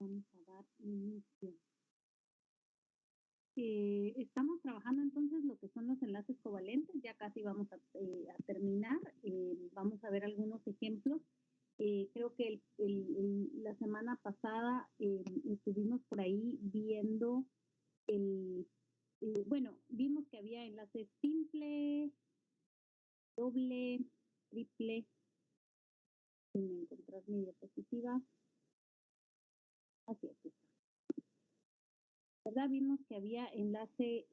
Vamos a dar inicio. Estamos trabajando entonces lo que son los enlaces covalentes, ya casi vamos a terminar. Vamos a ver algunos ejemplos. Creo que la semana pasada estuvimos por ahí viendo vimos que había enlaces simple, doble, triple. Déjenme encontrar mi diapositiva. Así es. ¿Verdad? Vimos que había enlace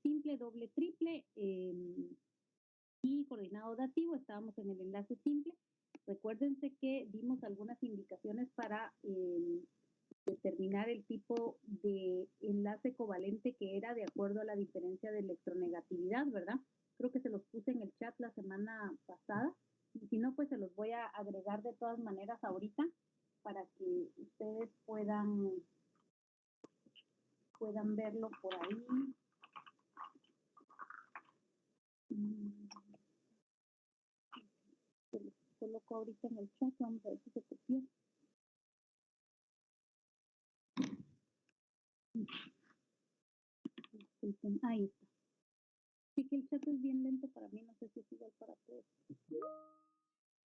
simple, doble, triple y coordinado dativo. Estábamos en el enlace simple. Recuérdense que dimos algunas indicaciones para determinar el tipo de enlace covalente que era de acuerdo a la diferencia de electronegatividad, ¿verdad? Creo que se los puse en el chat la semana pasada. Y si no, pues se los voy a agregar de todas maneras ahorita para que ustedes puedan verlo por ahí. Se los coloco ahorita en el chat, vamos a ver si se copió. Ahí está. Sí que el chat es bien lento para mí, no sé si es igual para todos.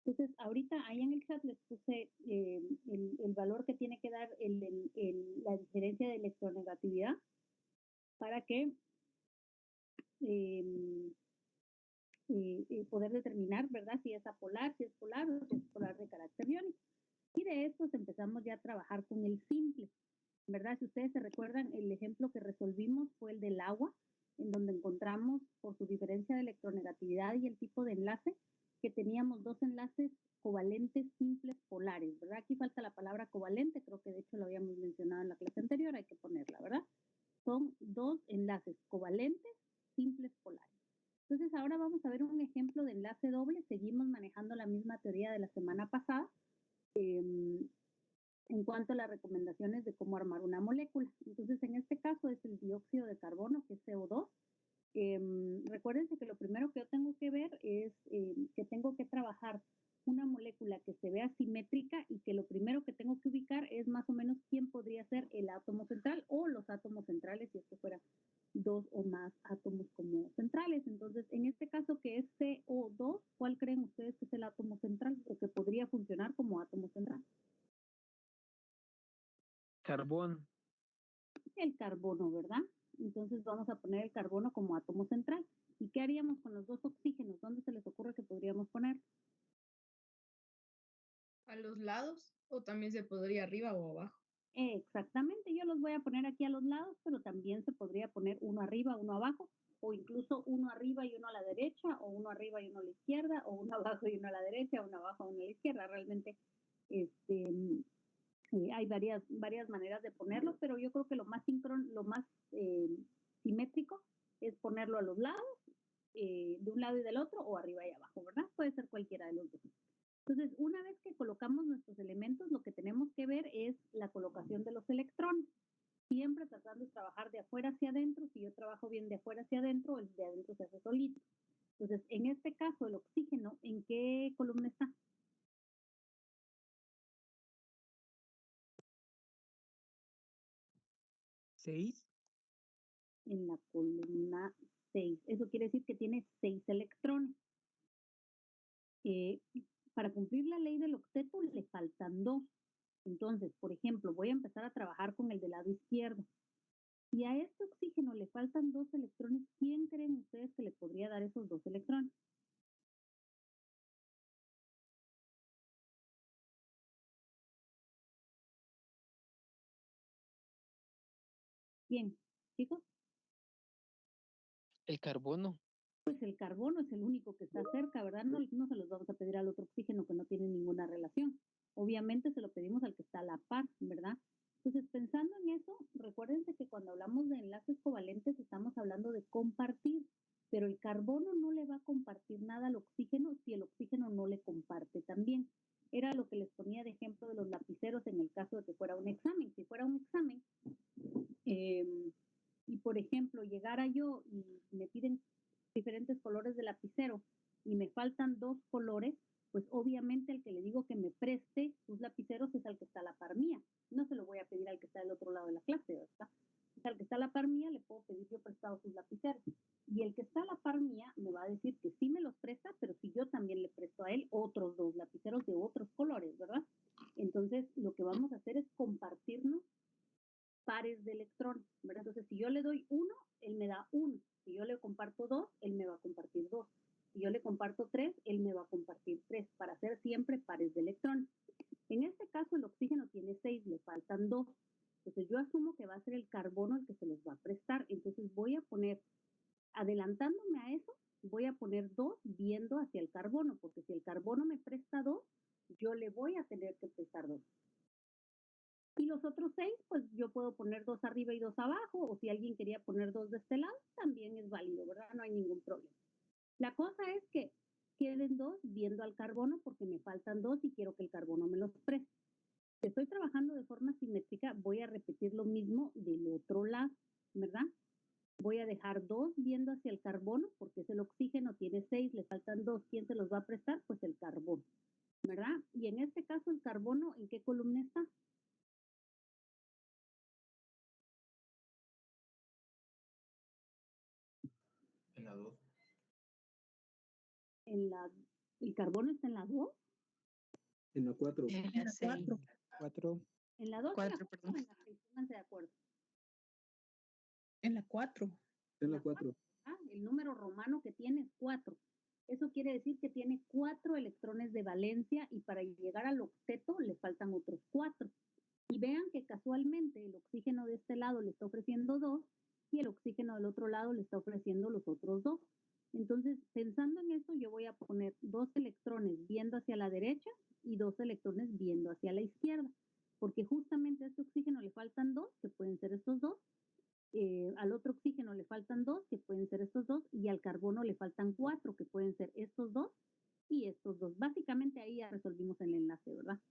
Entonces, ahorita ahí en el chat les puse el valor que tiene que dar la diferencia de electronegatividad para que poder determinar, ¿verdad? Si es apolar, si es polar o si es polar de carácter iónico. Y de estos empezamos ya a trabajar con el simple, ¿verdad? Si ustedes se recuerdan, el ejemplo que resolvimos fue el del agua, en donde encontramos por su diferencia de electronegatividad y el tipo de enlace que teníamos dos enlaces covalentes simples polares, ¿verdad? Aquí falta la palabra covalente, creo que de hecho lo habíamos mencionado en la clase anterior, hay que ponerla, ¿verdad? Son dos enlaces covalentes simples polares. Entonces ahora vamos a ver un ejemplo de enlace doble, seguimos manejando la misma teoría de la semana pasada en cuanto a las recomendaciones de cómo armar una molécula. Entonces en este caso es el dióxido de carbono, que es CO2. Recuérdense que lo primero que yo tengo que ver es que tengo que trabajar una molécula que se vea simétrica y que lo primero que tengo que ubicar es más o menos quién podría ser el átomo central o los átomos centrales si esto fuera dos o más átomos como centrales. Entonces, en este caso que es CO2, ¿cuál creen ustedes que es el átomo central o que podría funcionar como átomo central? Carbón. El carbono, ¿verdad? Entonces vamos a poner el carbono como átomo central. ¿Y qué haríamos con los dos oxígenos? ¿Dónde se les ocurre que podríamos poner? A los lados, o también se podría arriba o abajo. Exactamente, yo los voy a poner aquí a los lados, pero también se podría poner uno arriba, uno abajo, o incluso uno arriba y uno a la derecha, o uno arriba y uno a la izquierda, o uno abajo y uno a la derecha, o uno abajo y uno a la izquierda. Realmente hay varias maneras de ponerlo, pero yo creo que lo más simétrico es ponerlo a los lados, de un lado y del otro, o arriba y abajo, ¿verdad? Puede ser cualquiera de los dos. Entonces, una vez que colocamos nuestros elementos, lo que tenemos que ver es la colocación de los electrones. Siempre tratando de trabajar de afuera hacia adentro. Si yo trabajo bien de afuera hacia adentro, el de adentro se hace solito. Entonces, en este caso, el oxígeno, ¿en qué columna está? ¿6? En la columna 6. Eso quiere decir que tiene 6 electrones. Para cumplir la ley del octeto le faltan 2. Entonces, por ejemplo, voy a empezar a trabajar con el del lado izquierdo. Y a este oxígeno le faltan 2 electrones. ¿Quién creen ustedes que le podría dar esos 2 electrones? ¿Quién, chicos? El carbono. Pues el carbono es el único que está cerca, ¿verdad? No se los vamos a pedir al otro oxígeno que no tiene ninguna relación. Obviamente se lo pedimos al que está a la par, ¿verdad? Entonces, pensando en eso, recuérdense que cuando hablamos de enlaces covalentes estamos hablando de compartir, pero el carbono no le va a compartir nada al oxígeno si el oxígeno no le comparte también. Era lo que les ponía de ejemplo de los lapiceros en el caso de que fuera un examen. Si fuera un examen, y por ejemplo, llegara yo y me piden diferentes colores de lapicero y me faltan 2 colores, pues obviamente el que le digo que me preste sus lapiceros es al que está a la par mía. No se lo voy a pedir al que colores, ¿verdad? Entonces, lo que vamos a hacer es compartirnos pares de electrones, ¿verdad? Entonces, si yo le doy 1, él me da 1. Si yo le comparto 2, él me va a compartir 2. Si yo le comparto 3, él me va a compartir 3, para hacer siempre pares de electrones. En este caso, el oxígeno tiene 6, le faltan 2. Entonces, yo asumo que va a ser el carbono el que se los va a prestar. Entonces, voy a poner, adelantándome a eso, voy a poner 2 viendo hacia el carbono, porque si el carbono me presta 2, yo le voy a tener que prestar 2. Y los otros 6, pues yo puedo poner 2 arriba y 2 abajo, o si alguien quería poner 2 de este lado, también es válido, ¿verdad? No hay ningún problema. La cosa es que queden 2 viendo al carbono porque me faltan 2 y quiero que el carbono me los preste. Si estoy trabajando de forma simétrica, voy a repetir lo mismo del otro lado, ¿verdad? Voy a dejar 2 viendo hacia el carbono porque es el oxígeno, tiene 6, le faltan 2. ¿Quién se los va a prestar? Pues el carbono, ¿verdad? Y en este caso el carbono, ¿en qué columna está? En la 2. ¿El carbono está en la 2? En la 4. En la 6. 4. ¿En la 2 4, perdón. en la 6? Pónganse de acuerdo. En la 4. En la 4. El número romano que tiene es 4. Eso quiere decir que tiene 4 electrones de valencia y para llegar al octeto le faltan otros 4. Y vean que casualmente el oxígeno de este lado le está ofreciendo 2 y el oxígeno del otro lado le está ofreciendo los otros 2. Entonces, pensando en esto, yo voy a poner 2 electrones viendo hacia la derecha y 2 electrones viendo hacia la izquierda, porque justamente a este oxígeno le faltan 2, que pueden ser estos 2, al otro oxígeno le faltan 2, que pueden ser estos 2, y al carbono le faltan 4, que pueden ser estos 2 y estos 2. Básicamente ahí ya resolvimos el enlace, ¿verdad?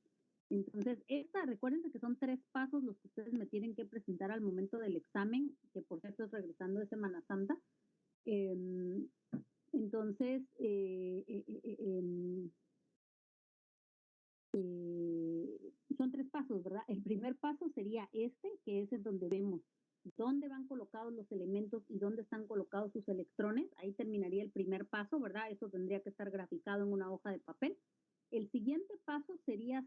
Entonces, recuérdense que son 3 pasos los que ustedes me tienen que presentar al momento del examen, que por cierto es regresando de Semana Santa. Entonces, son 3 pasos, ¿verdad? El primer paso sería este, que es en donde vemos dónde van colocados los elementos y dónde están colocados sus electrones. Ahí terminaría el primer paso, ¿verdad? Eso tendría que estar graficado en una hoja de papel. El siguiente paso sería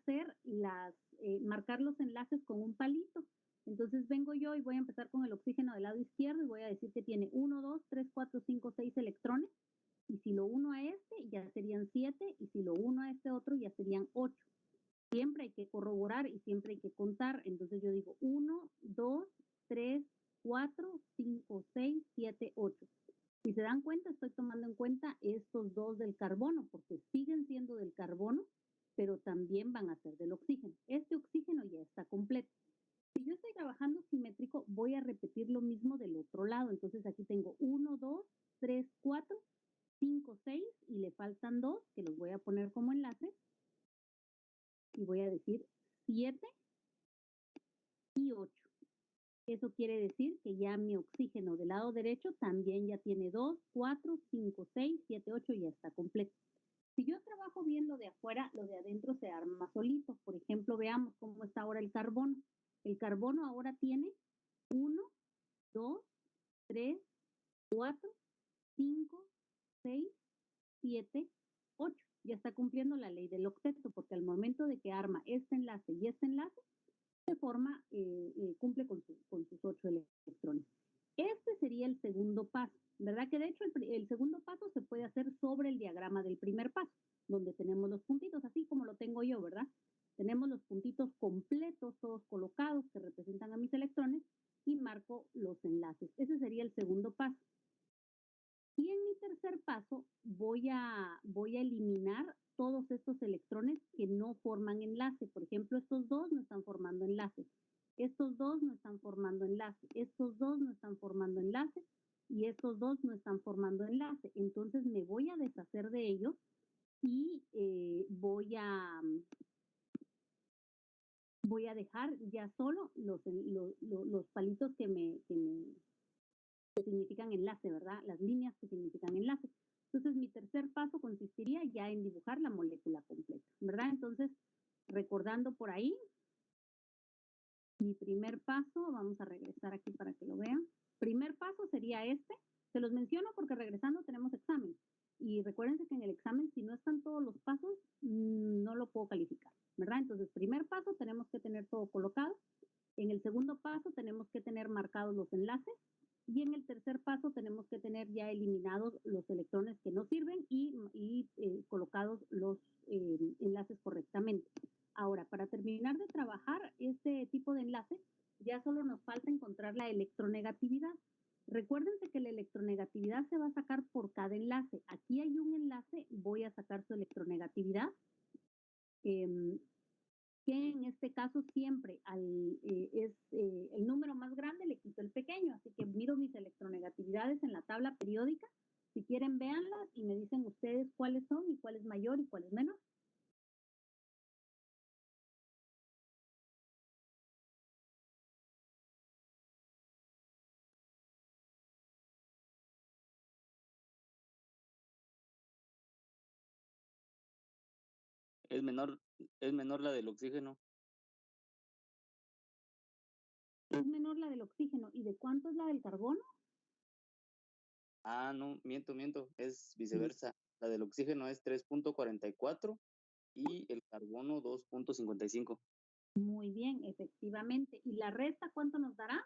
marcar los enlaces con un palito. Entonces vengo yo y voy a empezar con el oxígeno del lado izquierdo y voy a decir que tiene 1, 2, 3, 4, 5, 6 electrones. Y si lo uno a este, ya serían 7. Y si lo uno a este otro, ya serían 8. Siempre hay que corroborar y siempre hay que contar. Entonces yo digo 1, 2, 3, 4, 5, 6, 7, 8. Si se dan cuenta, estoy tomando en cuenta estos 2 del carbono, porque siguen siendo del carbono, pero también van a ser del oxígeno. Este oxígeno ya está completo. Si yo estoy trabajando simétrico, voy a repetir lo mismo del otro lado. Entonces aquí tengo 1, 2, 3, 4, 5, 6 y le faltan 2, que los voy a poner como enlace. Y voy a decir 7 y 8. Eso quiere decir que ya mi oxígeno del lado derecho también ya tiene 2, 4, 5, 6, 7, 8 y ya está completo. Si yo trabajo bien lo de afuera, lo de adentro se arma solito. Por ejemplo, veamos cómo está ahora el carbono. El carbono ahora tiene 1, 2, 3, 4, 5, 6, 7, 8. Ya está cumpliendo la ley del octeto, porque al momento de que arma este enlace y este enlace, de forma cumple con sus 8 electrones. Este sería el segundo paso, ¿verdad? Que de hecho el segundo paso se puede hacer sobre el diagrama del primer paso, donde tenemos los puntitos, así como lo tengo yo, ¿verdad? Tenemos los puntitos completos, todos colocados, que representan a mis electrones, y marco los enlaces. Ese sería el segundo paso. Y en mi tercer paso voy a eliminar todos estos electrones que no forman enlace. Por ejemplo, estos 2 no están formando enlace. Estos 2 no están formando enlace. Estos 2 no están formando enlace. Y estos 2 no están formando enlace. Entonces me voy a deshacer de ellos y voy a dejar ya solo los palitos que significan enlace, ¿verdad? Las líneas que significan enlace. Entonces, mi tercer paso consistiría ya en dibujar la molécula completa, ¿verdad? Entonces, recordando por ahí, mi primer paso, vamos a regresar aquí para que lo vean. Primer paso sería este. Se los menciono porque regresando tenemos examen. Y recuérdense que en el examen, si no están todos los pasos, no lo puedo calificar, ¿verdad? Entonces, primer paso, tenemos que tener todo colocado. En el segundo paso, tenemos que tener marcados los enlaces. Y en el tercer paso, tenemos que tener ya eliminados los electrones que no sirven y colocados los enlaces correctamente. Ahora, para terminar de trabajar este tipo de enlace, ya solo nos falta encontrar la electronegatividad. Recuérdense que la electronegatividad se va a sacar por cada enlace. Aquí hay un enlace, voy a sacar su electronegatividad, que en este caso siempre es el número más grande, le quito el pequeño. Así que miro mis electronegatividades en la tabla periódica. Si quieren, véanlas y me dicen ustedes cuáles son y cuál es mayor y cuál es menor. Es menor la del oxígeno. Es menor la del oxígeno. ¿Y de cuánto es la del carbono? Ah, no, miento, es viceversa. La del oxígeno es 3.44 y el carbono 2.55. Muy bien, efectivamente. ¿Y la resta cuánto nos dará?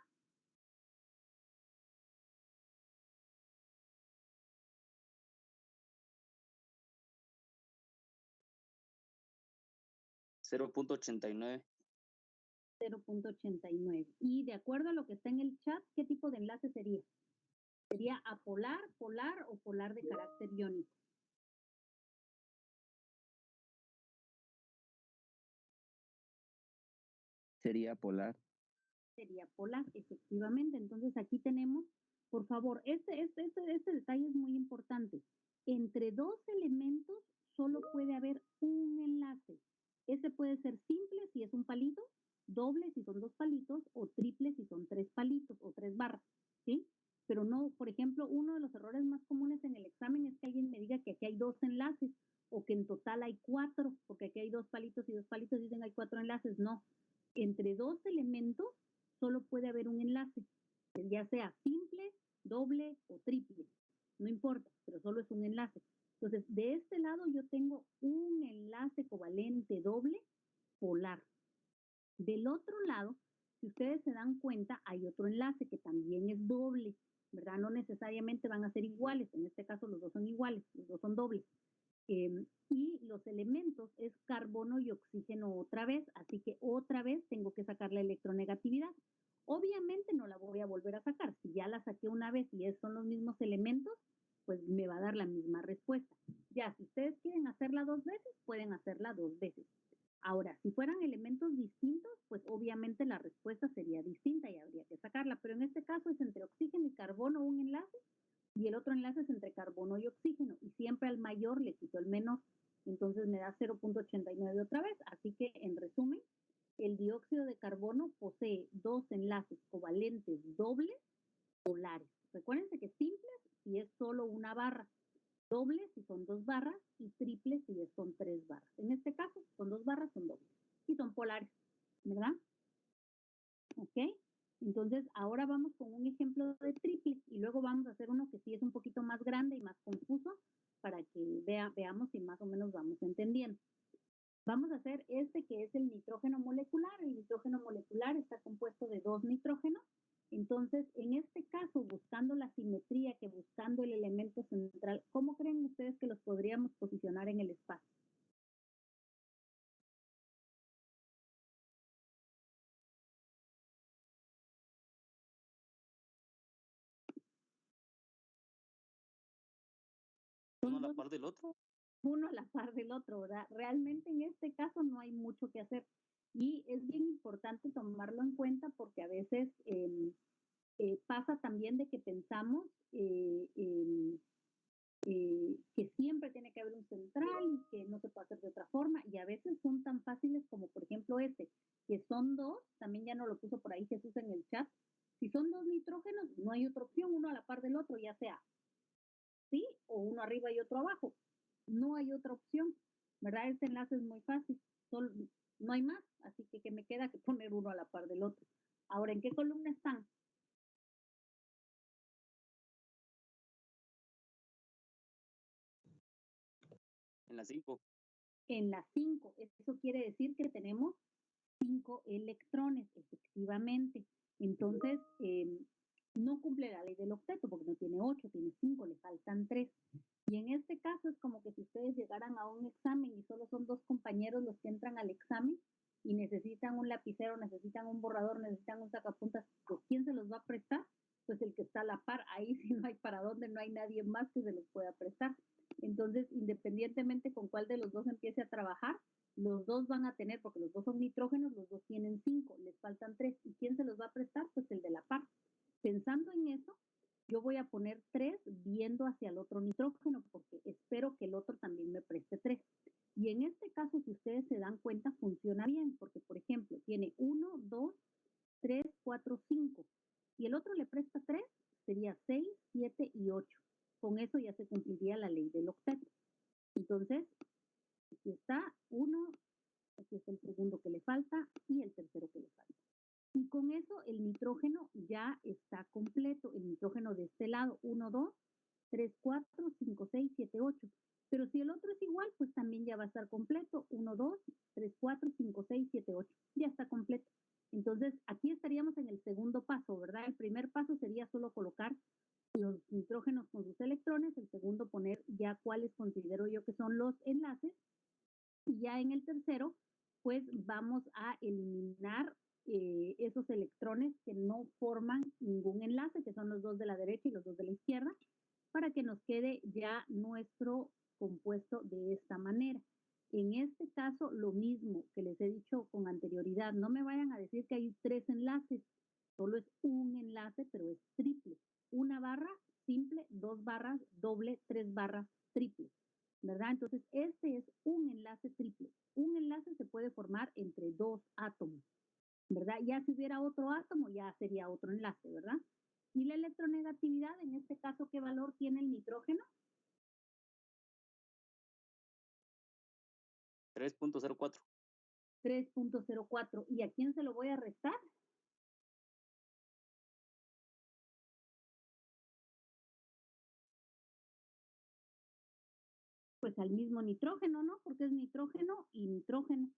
0.89. 0.89. Y de acuerdo a lo que está en el chat, ¿qué tipo de enlace sería? ¿Sería apolar, polar o polar de carácter iónico? Sería polar. Sería polar, efectivamente. Entonces aquí tenemos, por favor, este detalle es muy importante. Entre dos elementos solo puede haber un enlace. Ese puede ser simple si es un palito, doble si son dos palitos o triple si son tres palitos o tres barras, ¿sí? Pero no, por ejemplo, uno de los errores más comunes en el examen es que alguien me diga que aquí hay dos enlaces o que en total hay cuatro, porque aquí hay dos palitos y dos palitos, dicen hay cuatro enlaces. No, entre dos elementos solo puede haber un enlace, ya sea simple, doble o triple, no importa, pero solo es un enlace. Entonces, de este lado yo tengo un enlace covalente doble polar. Del otro lado, si ustedes se dan cuenta, hay otro enlace que también es doble, ¿verdad? No necesariamente van a ser iguales, en este caso los dos son iguales, los dos son dobles. Y los elementos es carbono y oxígeno otra vez, así que otra vez tengo que sacar la electronegatividad. Obviamente no la voy a volver a sacar, si ya la saqué una vez y son los mismos elementos, pues me va a dar la misma respuesta. Ya, si ustedes quieren hacerla dos veces, pueden hacerla dos veces. Ahora, si fueran elementos distintos, pues obviamente la respuesta sería distinta y habría que sacarla, pero en este caso es entre oxígeno y carbono un enlace y el otro enlace es entre carbono y oxígeno, y siempre al mayor le quito el menor, entonces me da 0.89 otra vez, así que en resumen, el dióxido de carbono posee dos enlaces covalentes dobles polares. Recuérdense que simples si es solo una barra, dobles si son dos barras y triples si son tres barras. En este caso, son dos barras, son dobles y son polares, ¿verdad? ¿Ok? Entonces, ahora vamos con un ejemplo de triple y luego vamos a hacer uno que sí es un poquito más grande y más confuso para que veamos si más o menos vamos entendiendo. Vamos a hacer este que es el nitrógeno molecular. El nitrógeno molecular está compuesto de dos nitrógenos. Entonces, en este caso, buscando la simetría que buscando el elemento central, ¿cómo creen ustedes que los podríamos posicionar en el espacio? ¿Uno a la par del otro? Uno a la par del otro, ¿verdad? Realmente en este caso no hay mucho que hacer y es bien importante tomarlo en cuenta porque a veces pasa también de que pensamos que siempre tiene que haber un central y que no se puede hacer de otra forma y a veces son tan fáciles como por ejemplo que son dos, también ya no lo puso por ahí Jesús en el chat, si son dos nitrógenos no hay otra opción, uno a la par del otro, ya sea sí o uno arriba y otro abajo, no hay otra opción, ¿verdad? Este enlace es muy fácil, solo, no hay más, así que me queda que poner uno a la par del otro. Ahora, ¿en qué columna están? En la 5. En la 5. Eso quiere decir que tenemos 5 electrones, efectivamente. Entonces, no cumple la ley del octeto porque no tiene 8, tiene 5, le faltan 3. Y en este caso es como que si ustedes llegaran a un examen y solo son 2 compañeros los que entran al examen y necesitan un lapicero, necesitan un borrador, necesitan un sacapuntas, pues ¿quién se los va a prestar? Pues el que está a la par, ahí si no hay para dónde, no hay nadie más que se los pueda prestar. Entonces, independientemente con cuál de los dos empiece a trabajar, los dos van a tener, porque los dos son nitrógenos, los dos tienen 5, les faltan 3. ¿Y quién se los va a prestar? Pues el de la par. Pensando en eso, yo voy a poner 3 viendo hacia el otro nitrógeno, porque espero que el otro también me preste 3. Y en este caso, si ustedes se dan cuenta, funciona bien, porque por ejemplo, tiene 1, 2, 3, 4, 5. Y el otro le presta 3, sería 6, 7 y 8. Con eso ya se cumpliría la ley del octeto. Entonces, aquí está 1, aquí está el segundo que le falta y el tercero que le falta. Y con eso el nitrógeno ya está completo. El nitrógeno de este lado, 1, 2, 3, 4, 5, 6, 7, 8. Pero si el otro es igual, pues también ya va a estar completo. 1, 2, 3, 4, 5, 6, 7, 8. Ya está completo. Entonces, aquí estaríamos en el segundo paso, ¿verdad? El primer paso sería solo colocar los nitrógenos con sus electrones. El segundo, poner ya cuáles considero yo que son los enlaces. Y ya en el tercero, pues vamos a eliminar esos electrones que no forman ningún enlace, que son los 2 de la derecha y los 2 de la izquierda, para que nos quede ya nuestro compuesto de esta manera. En este caso, lo mismo que les he dicho con anterioridad, no me vayan a decir que hay 3 enlaces, solo es un enlace, pero es triple. Una barra simple, 2 barras doble, 3 barras triple, ¿verdad? Entonces, este es un enlace triple. Un enlace se puede formar entre 2 átomos, ¿verdad? Ya si hubiera otro átomo, ya sería otro enlace, ¿verdad? Y la electronegatividad, en este caso, ¿qué valor tiene el nitrógeno? 3.04. 3.04. ¿Y a quién se lo voy a restar? Pues al mismo nitrógeno, ¿no? Porque es nitrógeno y nitrógeno.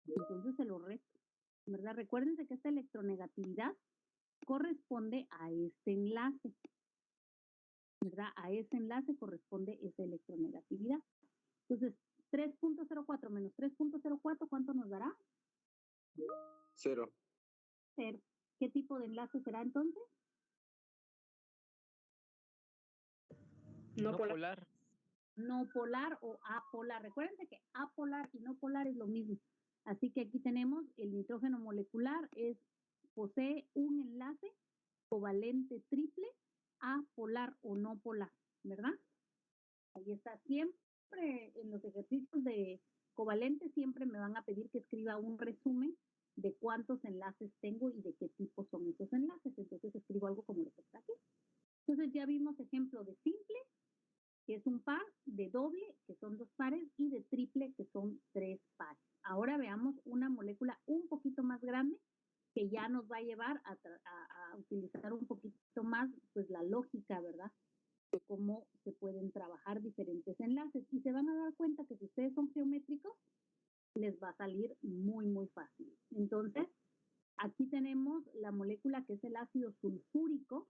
Entonces se lo resto, ¿verdad? Recuérdense que esta electronegatividad corresponde a este enlace, ¿verdad? A ese enlace corresponde esa electronegatividad. Entonces, 3.04 menos 3.04, ¿cuánto nos dará? 0. 0. ¿Qué tipo de enlace será entonces? No polar. No polar o apolar. Recuérdense que apolar y no polar es lo mismo. Así que aquí tenemos el nitrógeno molecular, posee un enlace covalente triple apolar o no polar, ¿verdad? Ahí está. Siempre en los ejercicios de covalente siempre me van a pedir que escriba un resumen de cuántos enlaces tengo y de qué tipo son esos enlaces. Entonces escribo algo como lo que está aquí. Entonces ya vimos ejemplo de simple, que es un par, de doble, que son 2 pares, y de triple, que son 3 pares. Ahora veamos una molécula un poquito más grande que ya nos va a llevar a utilizar un poquito más pues la lógica, ¿verdad? De cómo se pueden trabajar diferentes enlaces. Y se van a dar cuenta que si ustedes son geométricos, les va a salir muy, muy fácil. Entonces, aquí tenemos la molécula que es el ácido sulfúrico.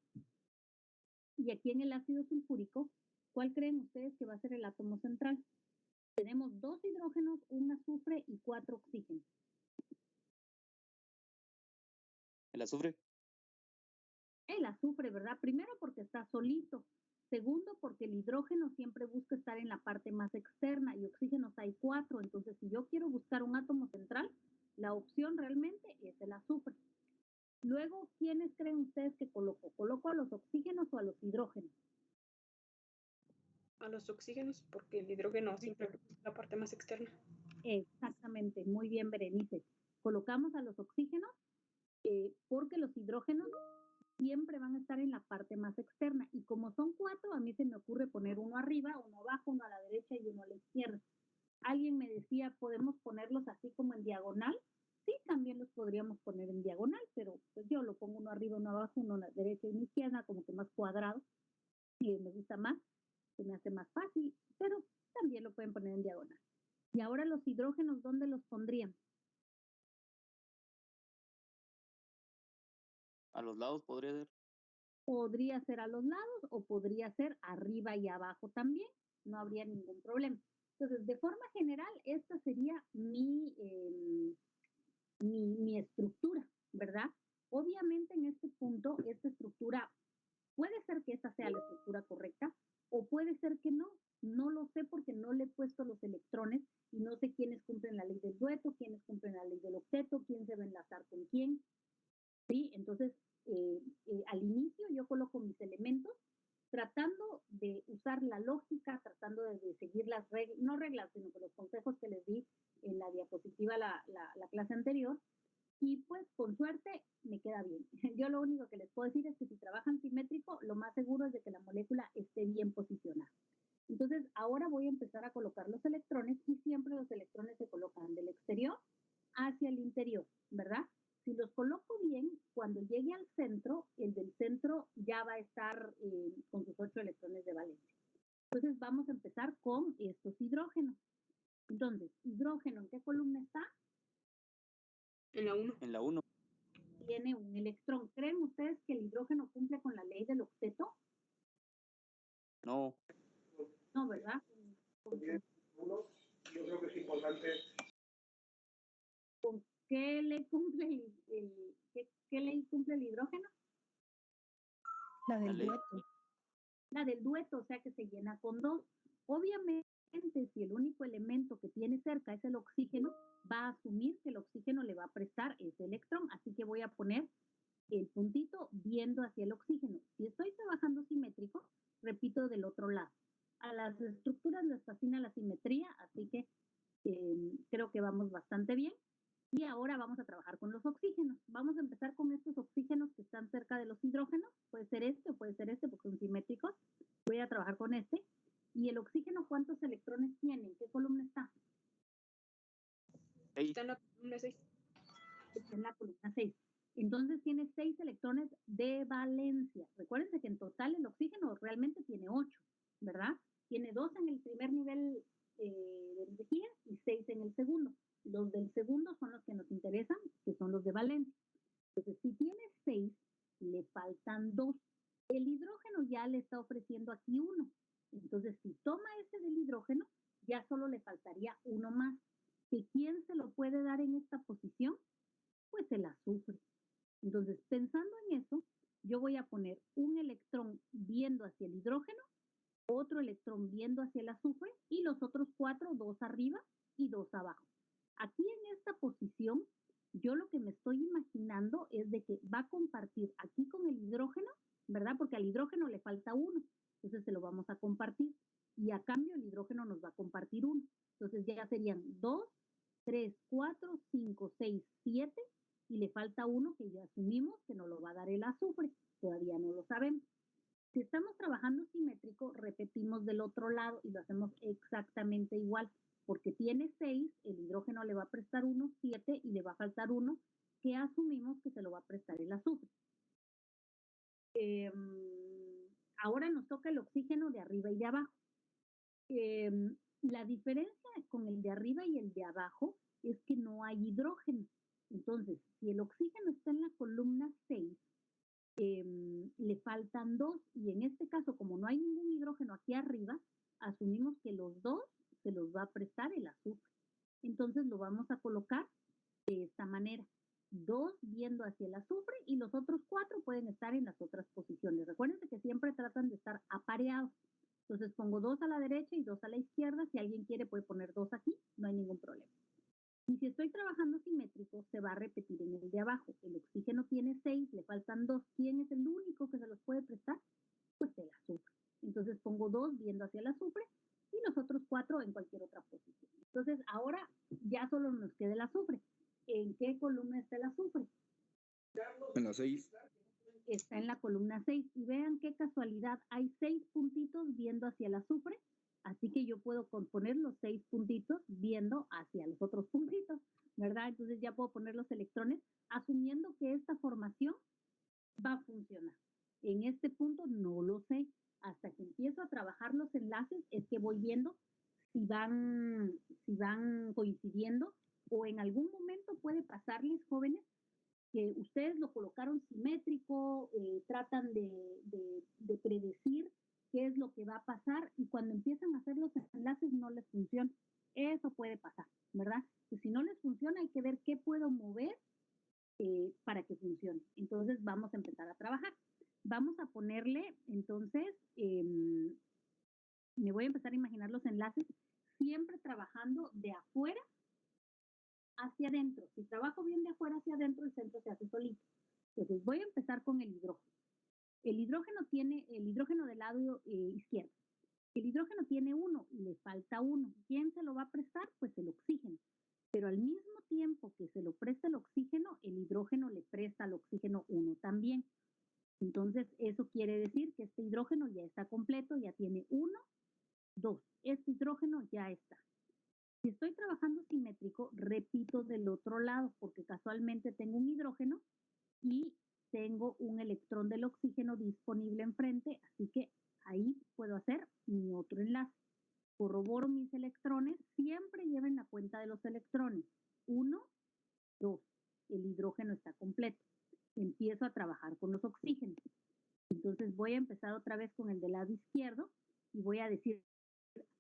Y aquí en el ácido sulfúrico, ¿cuál creen ustedes que va a ser el átomo central? Tenemos 2 hidrógenos, 1 azufre y 4 oxígenos. ¿El azufre? El azufre, ¿verdad? Primero porque está solito. Segundo porque el hidrógeno siempre busca estar en la parte más externa y oxígenos hay 4. Entonces, si yo quiero buscar un átomo central, la opción realmente es el azufre. Luego, ¿quiénes creen ustedes que coloco? ¿Coloco a los oxígenos o a los hidrógenos? A los oxígenos, porque el hidrógeno siempre es la parte más externa. Exactamente, muy bien, Berenice. Colocamos a los oxígenos porque los hidrógenos siempre van a estar en la parte más externa. Y como son 4, a mí se me ocurre poner uno arriba, uno abajo, uno a la derecha y uno a la izquierda. Alguien me decía, ¿podemos ponerlos así como en diagonal? Sí, también los podríamos poner en diagonal, pero pues yo lo pongo uno arriba, uno abajo, uno a la derecha y una izquierda, como que más cuadrado. Y me gusta más, se me hace más fácil, pero también lo pueden poner en diagonal. Y ahora los hidrógenos, ¿dónde los pondrían? A los lados podría ser. Podría ser a los lados o podría ser arriba y abajo también, no habría ningún problema. Entonces, de forma general, esta sería mi estructura, ¿verdad? Obviamente en este punto, esta estructura, puede ser que esta sea la estructura correcta o puede ser que no. No lo sé porque no le he puesto los electrones y no sé quiénes cumplen la ley del dueto, quiénes cumplen la ley del octeto, quién se va a enlazar con quién. ¿Sí? Entonces, al inicio yo coloco mis elementos tratando de usar la lógica, tratando de seguir las reglas, no reglas, sino que los consejos que les di en la diapositiva la clase anterior. Y pues con suerte me queda bien. Yo lo único que les puedo decir es que si trabajan simétrico, lo más seguro es de que la molécula esté bien posicionada. Entonces, ahora voy a empezar a colocar los electrones y siempre los electrones se colocan del exterior hacia el interior, ¿verdad? Si los coloco bien, cuando llegue al centro, el del centro ya va a estar con sus 8 electrones de valencia. Entonces, vamos a empezar con estos hidrógenos. Entonces, hidrógeno, ¿en qué columna está? En la 1. En la 1. Tiene un electrón. ¿Creen ustedes que el hidrógeno cumple con la ley del octeto? No. No, ¿verdad? Yo creo que es importante. ¿Con qué ley cumple qué ley cumple el hidrógeno? La del ley. dueto. La del dueto, o sea que se llena con 2. Obviamente, si el único elemento que tiene cerca es el oxígeno, va a asumir que el oxígeno le va a prestar ese electrón, así que voy a poner el puntito viendo hacia el oxígeno. Si estoy trabajando simétrico, repito del otro lado. A las estructuras les fascina la simetría, así que creo que vamos bastante bien. Y ahora vamos a trabajar con los oxígenos. Vamos a empezar con estos oxígenos que están cerca de los hidrógenos. Puede ser este o puede ser este porque son simétricos. Voy a trabajar con este. ¿Y el oxígeno cuántos electrones tiene? ¿En qué columna está? Está en la columna 6. Está en la columna 6. Entonces tiene 6 electrones de valencia. Recuérdense que en total el oxígeno realmente tiene 8, ¿verdad? Tiene 2 en el primer nivel de energía y 6 en el segundo. Los del segundo son los que nos interesan, que son los de valencia. Entonces, si tiene 6, le faltan 2. El hidrógeno ya le está ofreciendo aquí 1. Entonces, si toma ese del hidrógeno, ya solo le faltaría 1 más. ¿Que quién se lo puede dar en esta posición? Pues el azufre. Entonces, pensando en eso, yo voy a poner un electrón viendo hacia el hidrógeno, otro electrón viendo hacia el azufre y los otros 4, 2 arriba y 2 abajo. Aquí en esta posición, yo lo que me estoy imaginando es de que va a compartir aquí con el hidrógeno, ¿verdad? Porque al hidrógeno le falta 1, entonces se lo vamos a compartir. Y a cambio el hidrógeno nos va a compartir 1. Entonces ya serían 2, 3, 4, 5, 6, 7 y le falta 1 que ya asumimos que nos lo va a dar el azufre. Todavía no lo sabemos. Si estamos trabajando simétrico, repetimos del otro lado y lo hacemos exactamente igual. Porque tiene 6, el hidrógeno le va a prestar 1, 7 y le va a faltar 1, que asumimos que se lo va a prestar el azufre. Ahora nos toca el oxígeno de arriba y de abajo. La diferencia con el de arriba y el de abajo es que no hay hidrógeno. Entonces, si el oxígeno está en la columna 6, le faltan 2 y en este caso, como no hay ningún hidrógeno aquí arriba, asumimos que los 2 se los va a prestar el azufre. Entonces lo vamos a colocar de esta manera. 2 viendo hacia el azufre y los otros 4 pueden estar en las otras posiciones. Recuérdense que siempre tratan de estar apareados. Entonces pongo 2 a la derecha y 2 a la izquierda. Si alguien quiere puede poner 2 aquí, no hay ningún problema. Y si estoy trabajando simétrico, se va a repetir en el de abajo. El oxígeno tiene 6, le faltan 2. ¿Quién es el único que se los puede prestar? Pues el azufre. Entonces pongo 2 viendo hacia el azufre y los otros 4 en cualquier otra posición. Entonces ahora ya solo nos queda el azufre. ¿En qué columna está el azufre? En la 6. Está en la columna 6. Y vean qué casualidad, hay 6 puntitos viendo hacia el azufre, así que yo puedo poner los 6 puntitos viendo hacia los otros puntitos, ¿verdad? Entonces ya puedo poner los electrones asumiendo que esta formación va a funcionar. En este punto no lo sé. Hasta que empiezo a trabajar los enlaces es que voy viendo si van coincidiendo, o en algún momento puede pasarles, jóvenes, que ustedes lo colocaron simétrico, tratan de predecir qué es lo que va a pasar y cuando empiezan a hacer los enlaces no les funciona. Eso puede pasar, ¿verdad? Pues si no les funciona hay que ver qué puedo mover para que funcione. Entonces vamos a empezar a trabajar. Vamos a ponerle, entonces, me voy a empezar a imaginar los enlaces siempre trabajando de afuera hacia adentro. Si trabajo bien de afuera hacia adentro, el centro se hace solito. Entonces voy a empezar con el hidrógeno. El hidrógeno del lado izquierdo. El hidrógeno tiene 1 y le falta 1. ¿Quién se lo va a prestar? Pues el oxígeno. Pero al mismo tiempo que se lo presta el oxígeno, el hidrógeno le presta al oxígeno 1 también. Entonces, eso quiere decir que este hidrógeno ya está completo, ya tiene 1, 2. Este hidrógeno ya está. Si estoy trabajando simétrico, repito del otro lado, porque casualmente tengo un hidrógeno y tengo un electrón del oxígeno disponible enfrente, así que ahí puedo hacer mi otro enlace. Corroboro mis electrones, siempre lleven la cuenta de los electrones. 1, 2, el hidrógeno está completo. Empiezo a trabajar con los oxígenos. Entonces voy a empezar otra vez con el del lado izquierdo y voy a decir,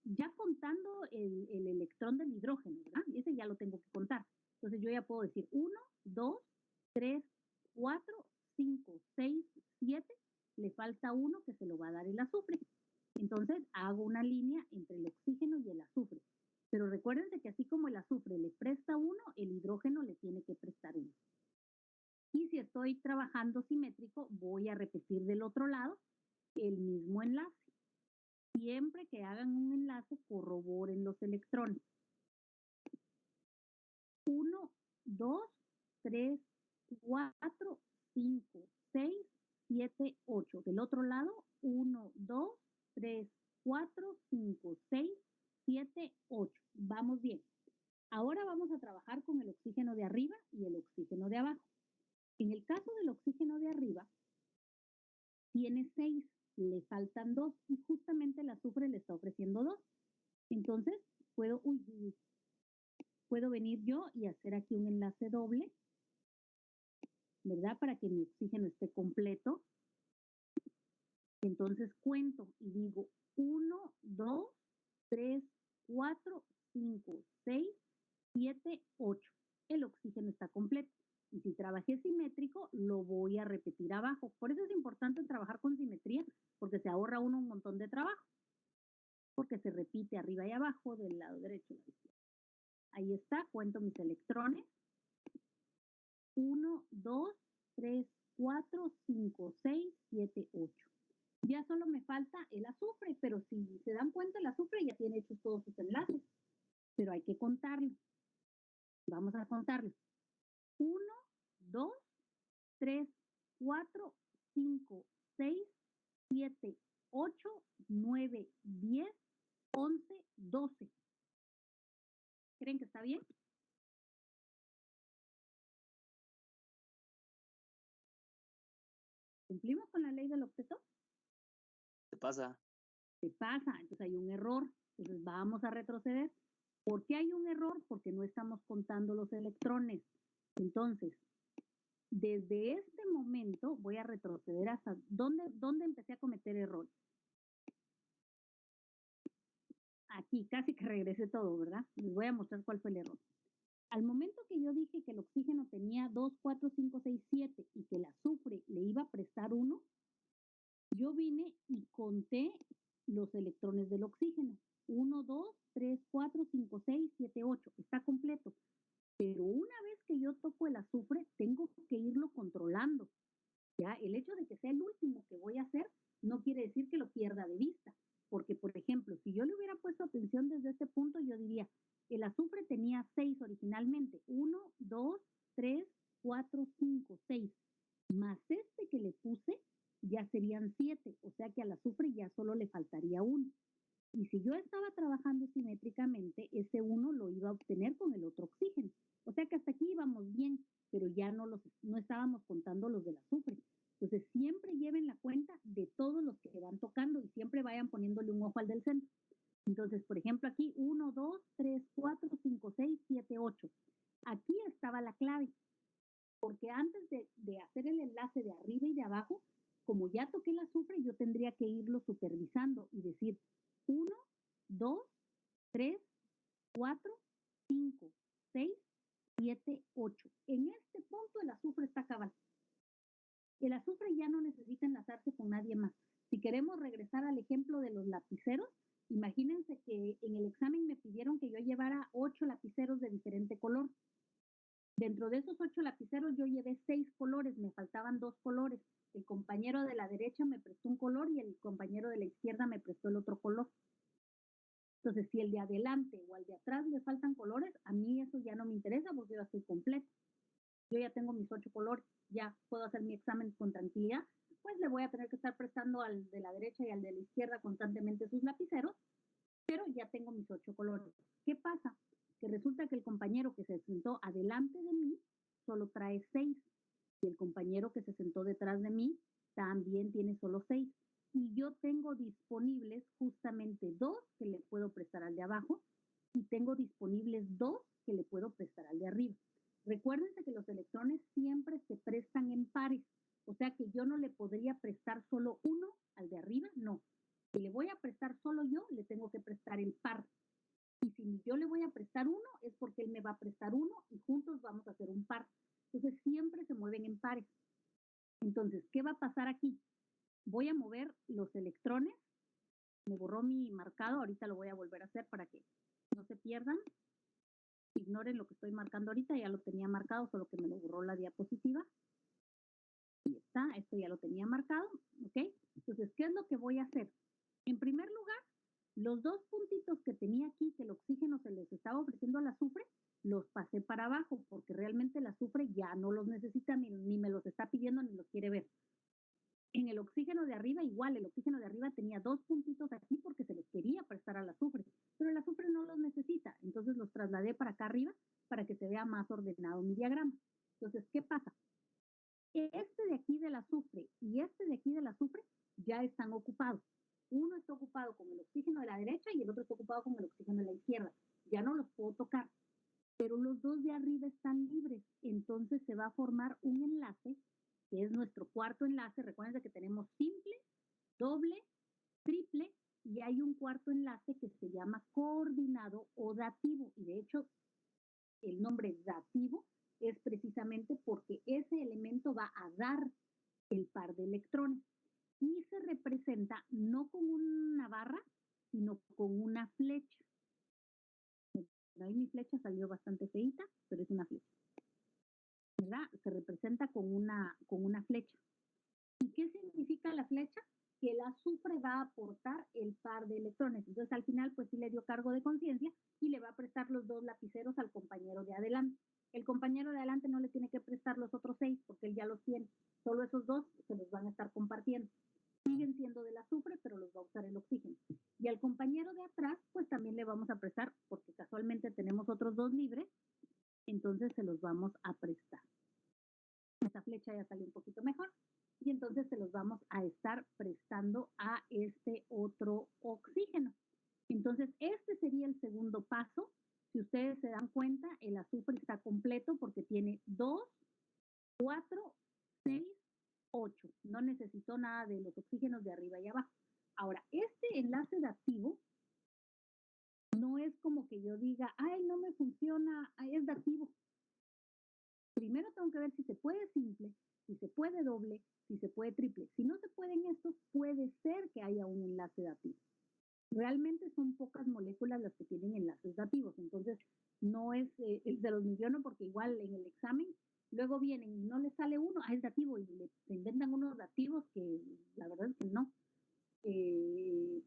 ya contando el electrón del hidrógeno, ¿verdad? Ese ya lo tengo que contar. Entonces yo ya puedo decir 1, 2, 3, 4, 5, 6, 7, le falta 1 que se lo va a dar el azufre. Entonces hago una línea entre el oxígeno y el azufre. Pero recuérdense que así como el azufre le presta 1, el hidrógeno le tiene que prestar 1. Y si estoy trabajando simétrico, voy a repetir del otro lado el mismo enlace. Siempre que hagan un enlace, corroboren los electrones. 1, 2, 3, 4, 5, 6, 7, 8. Del otro lado, 1, 2, 3, 4, 5, 6, 7, 8. Vamos bien. Ahora vamos a trabajar con el oxígeno de arriba y el oxígeno de abajo. En el caso del oxígeno de arriba, tiene 6, le faltan 2 y justamente el azufre le está ofreciendo 2. Entonces, puedo venir yo y hacer aquí un enlace doble, ¿verdad? Para que mi oxígeno esté completo. Entonces cuento y digo 1, 2, 3, 4, 5, 6, 7, 8. El oxígeno está completo. Y si trabajé simétrico, lo voy a repetir abajo. Por eso es importante trabajar con simetría, porque se ahorra uno un montón de trabajo. Porque se repite arriba y abajo, del lado derecho y lado izquierdo. Ahí está, cuento mis electrones. 1, 2, 3, 4, 5, 6, 7, 8. Ya solo me falta el azufre, pero si se dan cuenta, el azufre ya tiene hechos todos sus enlaces. Pero hay que contarlo. Vamos a contarlo. 1, 2, 3, 4, 5, 6, 7, 8, 9, 10, 11, 12. ¿Creen que está bien? ¿Cumplimos con la ley del octeto? ¿Qué pasa? Se pasa, entonces hay un error. Entonces vamos a retroceder. ¿Por qué hay un error? Porque no estamos contando los electrones. Entonces, desde este momento voy a retroceder hasta dónde empecé a cometer errores. Aquí, casi que regresé todo, ¿verdad? Les voy a mostrar cuál fue el error. Al momento que yo dije que el oxígeno tenía 2, 4, 5, 6, 7 y que el azufre le iba a prestar 1, yo vine y conté los electrones del oxígeno. 1, 2, 3, 4, 5, 6, 7, 8. Está completo. Pero una vez que yo toco el azufre, tengo que irlo controlando. Ya, el hecho de que sea el último que voy a hacer no quiere decir que lo pierda de vista. Porque, por ejemplo, si yo le hubiera puesto atención desde este punto, yo diría, el azufre tenía 6 originalmente. 1, 2, 3, 4, 5, 6. Más este que le puse, ya serían 7. O sea que al azufre ya solo le faltaría 1. Y si yo estaba trabajando simétricamente, ese 1 lo iba a obtener con el otro oxígeno. O sea que hasta aquí íbamos bien, pero ya no estábamos contando los del azufre. Entonces siempre lleven la cuenta de todos los que van tocando y siempre vayan poniéndole un ojo al del centro. Entonces, por ejemplo, aquí 1, 2, 3, 4, 5, 6, 7, 8. Aquí estaba la clave, porque antes de hacer el enlace de arriba y de abajo, como ya toqué el azufre, yo tendría que irlo supervisando y decir 1, 2, 3, 4, 5, 6, 7, 8. En este punto el azufre está cabal. El azufre ya no necesita enlazarse con nadie más. Si queremos regresar al ejemplo de los lapiceros, imagínense que en el examen me pidieron que yo llevara 8 lapiceros de diferente color. Dentro de esos 8 lapiceros yo llevé 6 colores, me faltaban 2 colores. El compañero de la derecha me prestó un color y el compañero de la izquierda me prestó el otro color. Entonces, si el de adelante o al de atrás le faltan colores, a mí eso ya no me interesa porque yo estoy completo. Yo ya tengo mis 8 colores, ya puedo hacer mi examen con tranquilidad, pues le voy a tener que estar prestando al de la derecha y al de la izquierda constantemente sus lapiceros, pero ya tengo mis 8 colores. ¿Qué pasa? Que resulta que el compañero que se sentó adelante de mí solo trae 6 y el compañero que se sentó detrás de mí también tiene solo 6. Y yo tengo disponibles justamente 2 que le puedo prestar al de abajo y tengo disponibles 2 que le puedo prestar al de arriba. Recuérdense que los electrones siempre se prestan en pares, o sea que yo no le podría prestar solo uno al de arriba, no. Si le voy a prestar solo yo, le tengo que prestar el par. Y si yo le voy a prestar uno, es porque él me va a prestar uno y juntos vamos a hacer un par. Entonces siempre se mueven en pares. Entonces, ¿qué va a pasar aquí? Voy a mover los electrones. Me borró mi marcado, ahorita lo voy a volver a hacer para que no se pierdan. Ignoren lo que estoy marcando ahorita, ya lo tenía marcado, solo que me lo borró la diapositiva. Ahí está, esto ya lo tenía marcado, ¿ok? Entonces, ¿qué es lo que voy a hacer? En primer lugar, los 2 puntitos que tenía aquí, que el oxígeno se les estaba ofreciendo al azufre, los pasé para abajo, porque realmente el azufre ya no los necesita, ni me los está pidiendo, ni los quiere ver. En el oxígeno de arriba, igual, el oxígeno de arriba tenía 2 puntitos aquí porque se los quería prestar al azufre, pero el azufre no los necesita, entonces los trasladé para acá arriba para que se vea más ordenado mi diagrama. Entonces, ¿qué pasa? Este de aquí del azufre y este de aquí del azufre ya están ocupados. Uno está ocupado con el oxígeno de la derecha y el otro está ocupado con el oxígeno de la izquierda. Ya no los puedo tocar, pero los 2 de arriba están libres, entonces se va a formar un enlace que es nuestro cuarto enlace. Recuerden que tenemos simple, doble, triple y hay un cuarto enlace que se llama coordinado o dativo. Y de hecho, el nombre dativo es precisamente porque ese elemento va a dar el par de electrones y se representa no con una barra, sino con una flecha. Ahí mi flecha salió bastante feita, pero es una flecha. ¿Verdad? Se representa con una flecha. ¿Y qué significa la flecha? Que el azufre va a aportar el par de electrones. Entonces, al final, pues sí le dio cargo de conciencia y le va a prestar los 2 lapiceros al compañero de adelante. El compañero de adelante no le tiene que prestar los otros 6 porque él ya los tiene. Solo esos 2 se los van a estar compartiendo. Siguen siendo del azufre, pero los va a usar el oxígeno. Y al compañero de atrás, pues también le vamos a prestar, porque casualmente tenemos otros 2 libres, entonces se los vamos a prestar. Esta flecha ya salió un poquito mejor y entonces se los vamos a estar prestando a este otro oxígeno. Entonces, este sería el segundo paso. Si ustedes se dan cuenta, el azufre está completo porque tiene 2, 4, 6, 8. No necesitó nada de los oxígenos de arriba y abajo. Ahora, este enlace dativo no es como que yo diga, ay, no me funciona, es dativo. Primero tengo que ver si se puede simple, si se puede doble, si se puede triple. Si no se pueden estos, puede ser que haya un enlace dativo. Realmente son pocas moléculas las que tienen enlaces dativos, entonces no es el de los millones, porque igual en el examen luego vienen y no les sale uno, es dativo, y se inventan unos dativos que la verdad es que no.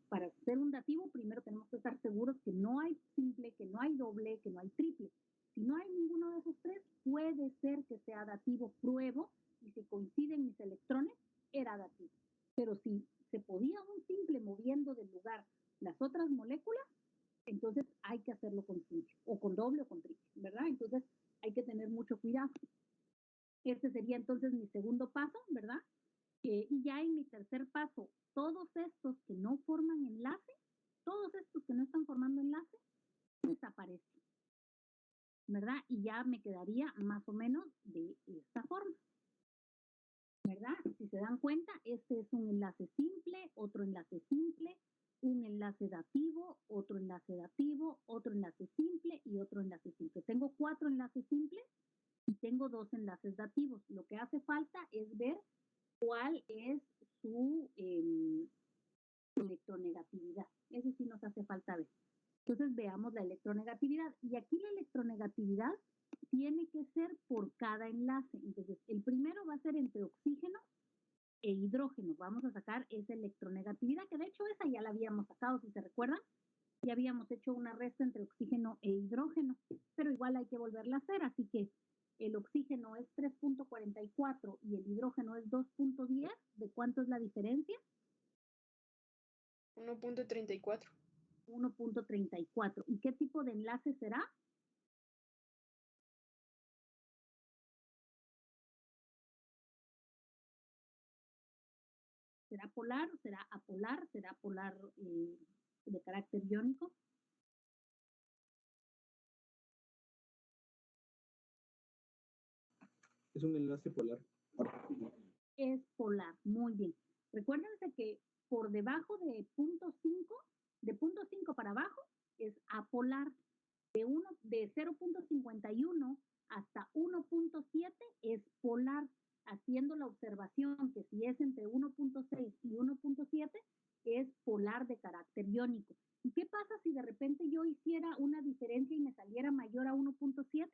Para ser un dativo primero tenemos que estar seguros que no hay simple, que no hay doble, que no hay triple. Si no hay ninguno de esos 3, puede ser que sea dativo. Pruebo y si coinciden mis electrones, era dativo. Pero si se podía un simple moviendo del lugar las otras moléculas, entonces hay que hacerlo con simple, o con doble o con triple, ¿verdad? Entonces hay que tener mucho cuidado. Este sería entonces mi segundo paso, ¿verdad? Y ya en mi tercer paso, todos estos que no forman enlace, todos estos que no están formando enlace desaparecen, ¿verdad? Y ya me quedaría más o menos de esta forma, ¿verdad? Si se dan cuenta, este es un enlace simple, otro enlace simple, un enlace dativo, otro enlace dativo, otro enlace simple y otro enlace simple. Tengo 4 enlaces simples y tengo 2 enlaces dativos. Lo que hace falta es ver cuál es su electronegatividad. Eso sí nos hace falta ver. Entonces veamos la electronegatividad. Y aquí la electronegatividad tiene que ser por cada enlace. Entonces el primero va a ser entre oxígeno e hidrógeno. Vamos a sacar esa electronegatividad, que de hecho esa ya la habíamos sacado, si se recuerdan. Ya habíamos hecho una resta entre oxígeno e hidrógeno, pero igual hay que volverla a hacer. Así que el oxígeno es 3.44 y el hidrógeno es 2.10. ¿De cuánto es la diferencia? 1.34. 1.34. ¿Y qué tipo de enlace será? ¿Será polar? ¿Será apolar? ¿Será polar de carácter iónico? Es un enlace polar. Es polar, muy bien. Recuérdense que por debajo de punto 5 para abajo es apolar. De 0.51 hasta 1.7 es polar, haciendo la observación que si es entre 1.6 y 1.7 es polar de carácter iónico. ¿Y qué pasa si de repente yo hiciera una diferencia y me saliera mayor a 1.7?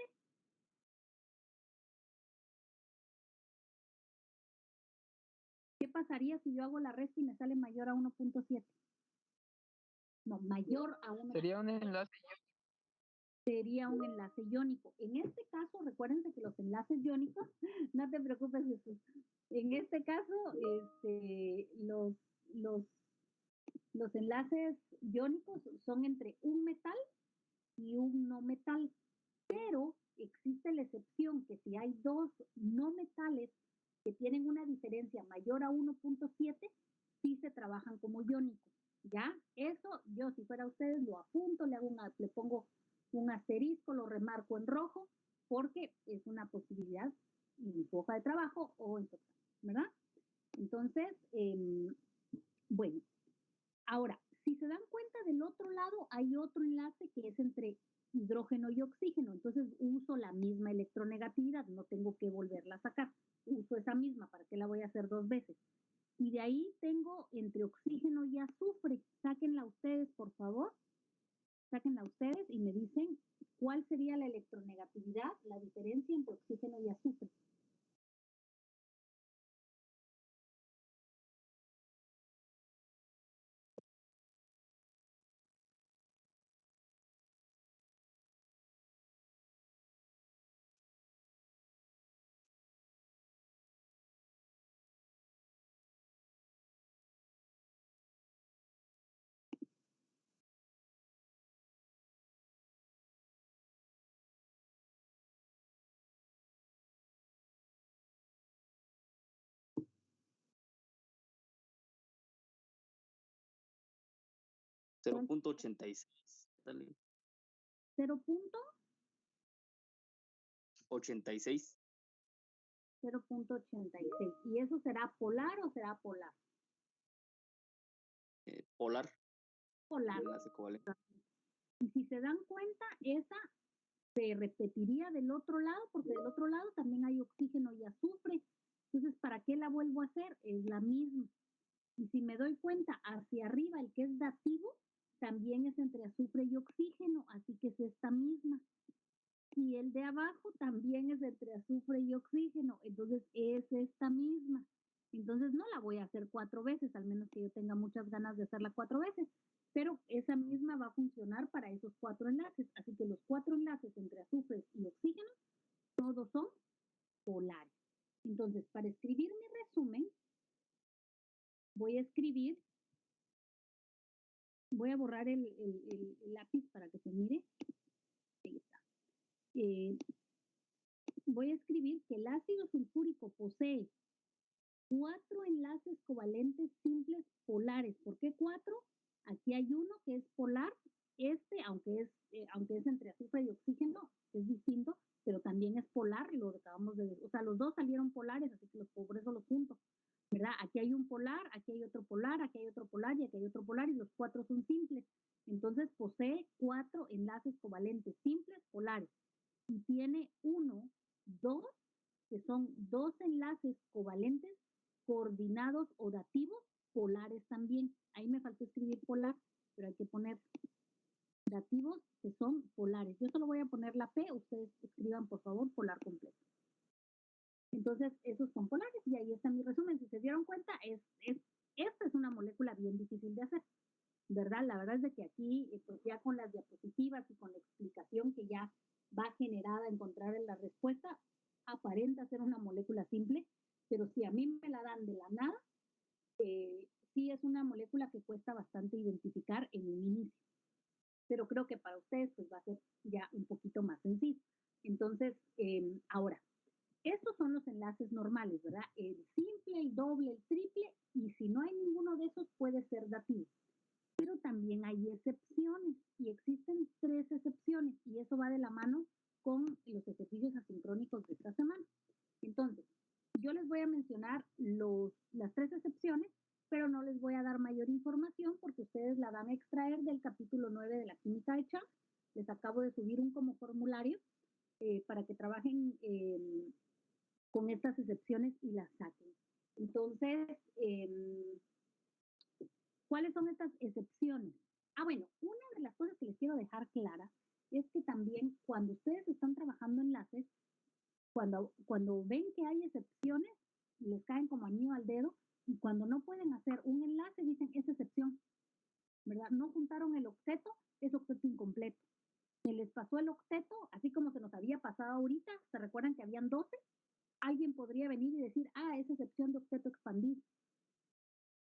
¿Qué pasaría si yo hago la resta y me sale mayor a 1.7? No, mayor a 1. Sería un enlace. Sería un enlace iónico. En este caso, recuérdense que los enlaces iónicos, no te preocupes, Jesús. En este caso, los enlaces iónicos son entre un metal y un no metal, pero existe la excepción que si hay 2 no metales que tienen una diferencia mayor a 1.7, sí se trabajan como iónicos. ¿Ya? Eso, yo si fuera ustedes, lo apunto, le pongo un asterisco, lo remarco en rojo, porque es una posibilidad en su hoja de trabajo o en su, ¿verdad? Entonces, bueno, ahora, si se dan cuenta del otro lado, hay otro enlace que es entre hidrógeno y oxígeno, entonces uso la misma electronegatividad, no tengo que volverla a sacar, uso esa misma, ¿para qué la voy a hacer 2 veces? Y de ahí tengo entre oxígeno y azufre, sáquenla ustedes, por favor, sáquenla ustedes y me dicen cuál sería la electronegatividad, la diferencia entre oxígeno y azufre. $0.86. Dale. 86. 0.86. ¿Y eso será polar o será polar? Polar. Polar. Enlace covalente. Y si se dan cuenta, esa se repetiría del otro lado, porque del otro lado también hay oxígeno y azufre. Entonces, ¿para qué la vuelvo a hacer? Es la misma. Y si me doy cuenta, hacia arriba, el que es dativo, también es entre azufre y oxígeno, así que es esta misma. Y el de abajo también es entre azufre y oxígeno, entonces es esta misma. Entonces no la voy a hacer 4 veces, al menos que yo tenga muchas ganas de hacerla 4 veces, pero esa misma va a funcionar para esos 4 enlaces. Así que los 4 enlaces entre azufre y oxígeno, todos son polares. Entonces, para escribir mi resumen, voy a borrar el lápiz para que se mire. Ahí está. Voy a escribir que el ácido sulfúrico posee 4 enlaces covalentes simples polares. ¿Por qué 4? Aquí hay uno que es polar, aunque es entre azufre y oxígeno, es distinto, pero también es polar, lo acabamos de ver. O sea, los dos salieron polares, así que por eso los junto, ¿verdad? Aquí hay un polar, aquí hay otro polar, aquí hay otro polar y aquí hay otro polar y los 4 son simples. Entonces posee 4 enlaces covalentes simples polares y tiene 1, 2, que son 2 enlaces covalentes coordinados o dativos polares también. Ahí me faltó escribir polar, pero hay que poner dativos que son polares. Yo solo voy a poner la P, ustedes escriban por favor polar completo. Entonces, esos son polares y ahí está mi resumen. Si se dieron cuenta, esta es una molécula bien difícil de hacer, ¿verdad? La verdad es de que aquí, pues ya con las diapositivas y con la explicación que ya va generada a encontrar en la respuesta, aparenta ser una molécula simple, pero si a mí me la dan de la nada, sí es una molécula que cuesta bastante identificar en un inicio. Pero creo que para ustedes pues va a ser ya un poquito más sencillo. Entonces, ahora, estos son los enlaces normales, ¿verdad? El simple, el doble, el triple, y si no hay ninguno de esos puede ser dativo. Pero también hay excepciones, y existen 3 excepciones, y eso va de la mano con los ejercicios asincrónicos de esta semana. Entonces, yo les voy a mencionar las 3 excepciones, pero no les voy a dar mayor información porque ustedes la van a extraer del capítulo 9 de la química de Chang. Les acabo de subir un como formulario para que trabajen con estas excepciones y las saquen. Entonces, ¿cuáles son estas excepciones? Bueno, una de las cosas que les quiero dejar clara es que también cuando ustedes están trabajando enlaces, cuando ven que hay excepciones, les caen como anillo al dedo, y cuando no pueden hacer un enlace, dicen, es excepción, ¿verdad? No juntaron el octeto, es octeto incompleto. Se les pasó el octeto, así como se nos había pasado ahorita, ¿se recuerdan que habían 12? Alguien podría venir y decir, es excepción de octeto expandido.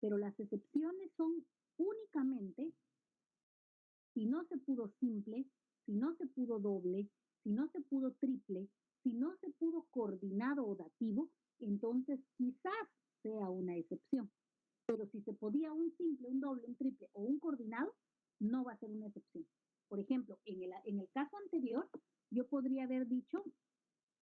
Pero las excepciones son únicamente si no se pudo simple, si no se pudo doble, si no se pudo triple, si no se pudo coordinado o dativo, entonces quizás sea una excepción. Pero si se podía un simple, un doble, un triple o un coordinado, no va a ser una excepción. Por ejemplo, en el caso anterior, yo podría haber dicho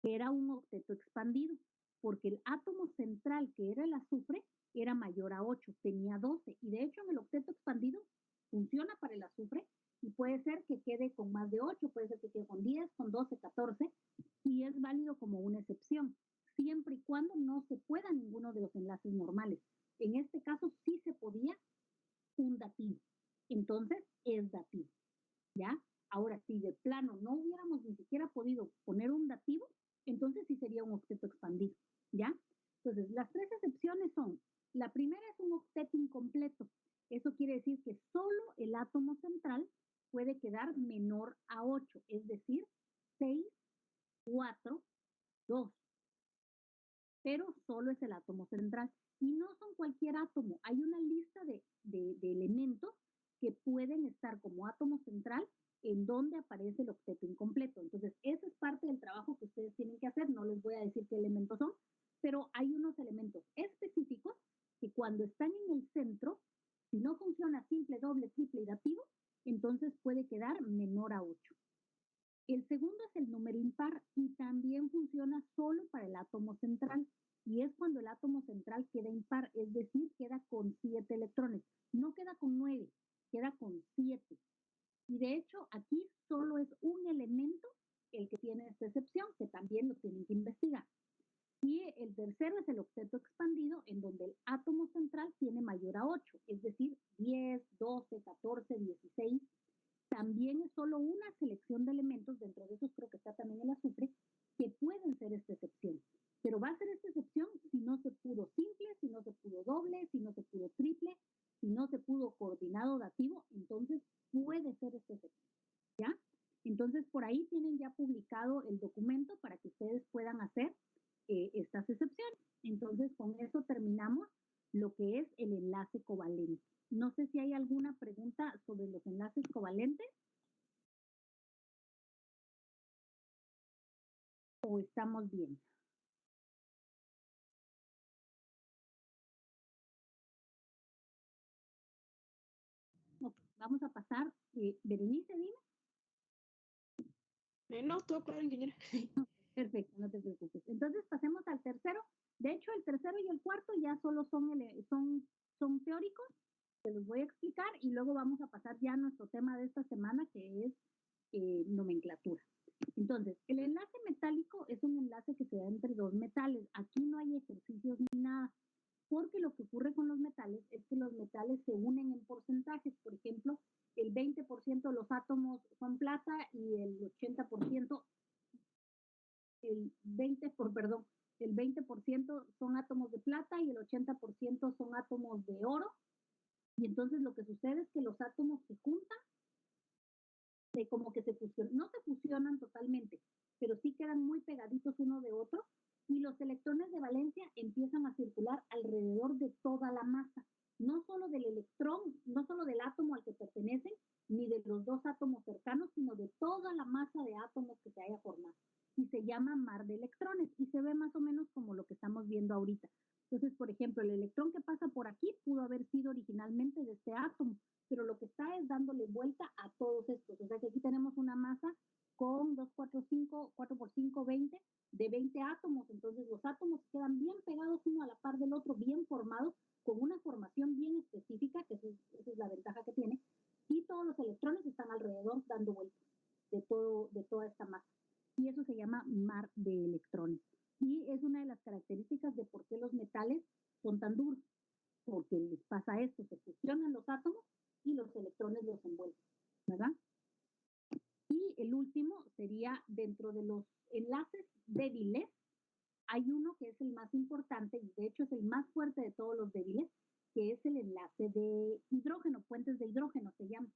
que era un octeto expandido, porque el átomo central, que era el azufre, era mayor a 8, tenía 12. Y de hecho, en el octeto expandido funciona para el azufre y puede ser que quede con más de 8, puede ser que quede con 10, con 12, 14, y es válido como una excepción, siempre y cuando no se pueda ninguno de los enlaces normales. En este caso sí se podía un dativo, entonces es dativo, ¿ya? Ahora, si de plano no hubiéramos ni siquiera podido poner un dativo, entonces sí sería un octeto expandido, ¿ya? Entonces, las 3 excepciones son, la primera es un octeto incompleto. Eso quiere decir que solo el átomo central puede quedar menor a 8, es decir, 6, 4, 2. Pero solo es el átomo central. Y no son cualquier átomo. Hay una lista de elementos que pueden estar como átomo central en donde aparece el octeto incompleto. Entonces, esa es parte del trabajo que ustedes tienen que hacer. No les voy a decir qué elementos son, pero hay unos elementos específicos que cuando están en el centro, si no funciona simple, doble, triple y dativo, entonces puede quedar menor a 8. El segundo es el número impar y también funciona solo para el átomo central. Y es cuando el átomo central queda impar, es decir, queda con 7 electrones. No queda con 9, queda con 7. Y de hecho, aquí solo es un elemento el que tiene esta excepción, que también lo tienen que investigar. Y el tercero es el octeto expandido, en donde el átomo central tiene mayor a 8, es decir, 10, 12, 14, 16. También es solo una selección de elementos, dentro de esos creo que está también el azufre, que pueden ser esta excepción. Pero va a ser esta excepción si no se pudo simple, si no se pudo doble, si no se pudo triple, si no se pudo coordinado dativo, entonces puede ser esta excepción, ¿ya? Entonces por ahí tienen ya publicado el documento para que ustedes puedan hacer estas excepciones. Entonces con eso terminamos lo que es el enlace covalente. No sé si hay alguna pregunta sobre los enlaces covalentes. ¿O estamos bien? vamos a pasar, Berenice, dime. No, todo claro, ingeniera. Perfecto, no te preocupes. Entonces pasemos al tercero. De hecho, el tercero y el cuarto ya solo son teóricos, te los voy a explicar y luego vamos a pasar ya a nuestro tema de esta semana, que es nomenclatura. Entonces, el enlace metálico es un enlace que se da entre dos metales. Aquí no hay ejercicios ni nada, porque lo que ocurre con los metales es que los metales se unen en porcentajes. Por ejemplo, el 20% de los átomos son plata y el 80%, el 20% son átomos de plata y el 80% son átomos de oro. Y entonces lo que sucede es que los átomos se juntan, como que se fusionan, no se fusionan totalmente, pero sí quedan muy pegaditos uno de otro, y los electrones de valencia empiezan a circular alrededor de toda la masa, no solo del electrón, no solo del átomo al que pertenecen, ni de los dos átomos cercanos, sino de toda la masa de átomos que se haya formado. Y se llama mar de electrones, y se ve más o menos como lo que estamos viendo ahorita. Entonces, por ejemplo, el electrón que pasa por aquí pudo haber sido originalmente de este átomo, pero lo que está es dándole vuelta a todos estos. O sea que aquí tenemos una masa con 2, 4, 5, 4 por 5, 20, de 20 átomos. Entonces los átomos quedan bien pegados uno a la par del otro, bien formados, con una formación bien específica, que esa es la ventaja que tiene, y todos los electrones están alrededor dando vueltas de toda esta masa. Y eso se llama mar de electrones. Y es una de las características de por qué los metales son tan duros, porque les pasa esto, se fusionan los átomos y los electrones los envuelven, ¿verdad? Y el último sería, dentro de los enlaces débiles, hay uno que es el más importante y de hecho es el más fuerte de todos los débiles, que es el enlace de hidrógeno, puentes de hidrógeno se llama.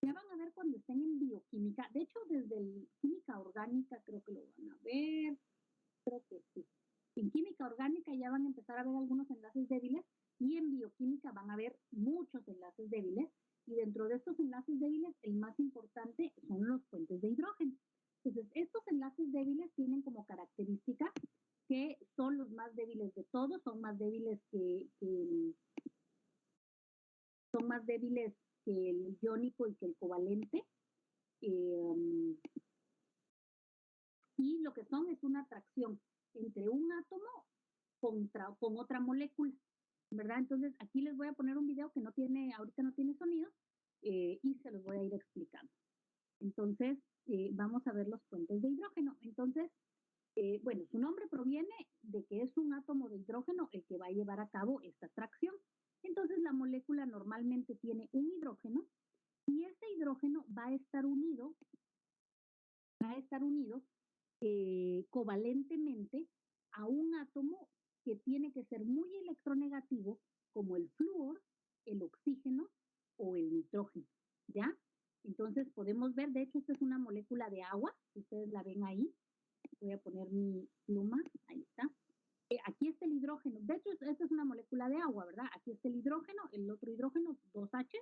Ya van a ver cuando estén en bioquímica, de hecho desde química orgánica creo que lo van a ver, creo que sí. En química orgánica ya van a empezar a ver algunos enlaces débiles y en bioquímica van a ver muchos enlaces débiles, y dentro de estos enlaces débiles el más importante son los puentes de hidrógeno. Entonces, estos enlaces débiles tienen como característica que son los más débiles de todos, son más débiles que el iónico y que el covalente. Y lo que son es una atracción entre un átomo con otra molécula, ¿verdad? Entonces, aquí les voy a poner un video que ahorita no tiene sonido, y se los voy a ir explicando. Entonces, vamos a ver los puentes de hidrógeno. Entonces, bueno, su nombre proviene de que es un átomo de hidrógeno el que va a llevar a cabo esta atracción. Entonces, la molécula normalmente tiene un hidrógeno y ese hidrógeno va a estar unido covalentemente a un átomo que tiene que ser muy electronegativo, como el flúor, el oxígeno o el nitrógeno, ¿ya? Entonces podemos ver, de hecho esta es una molécula de agua, si ustedes la ven ahí, voy a poner mi pluma, ahí está. Aquí está el hidrógeno, de hecho esta es una molécula de agua, ¿verdad? Aquí está el hidrógeno, el otro hidrógeno, 2 H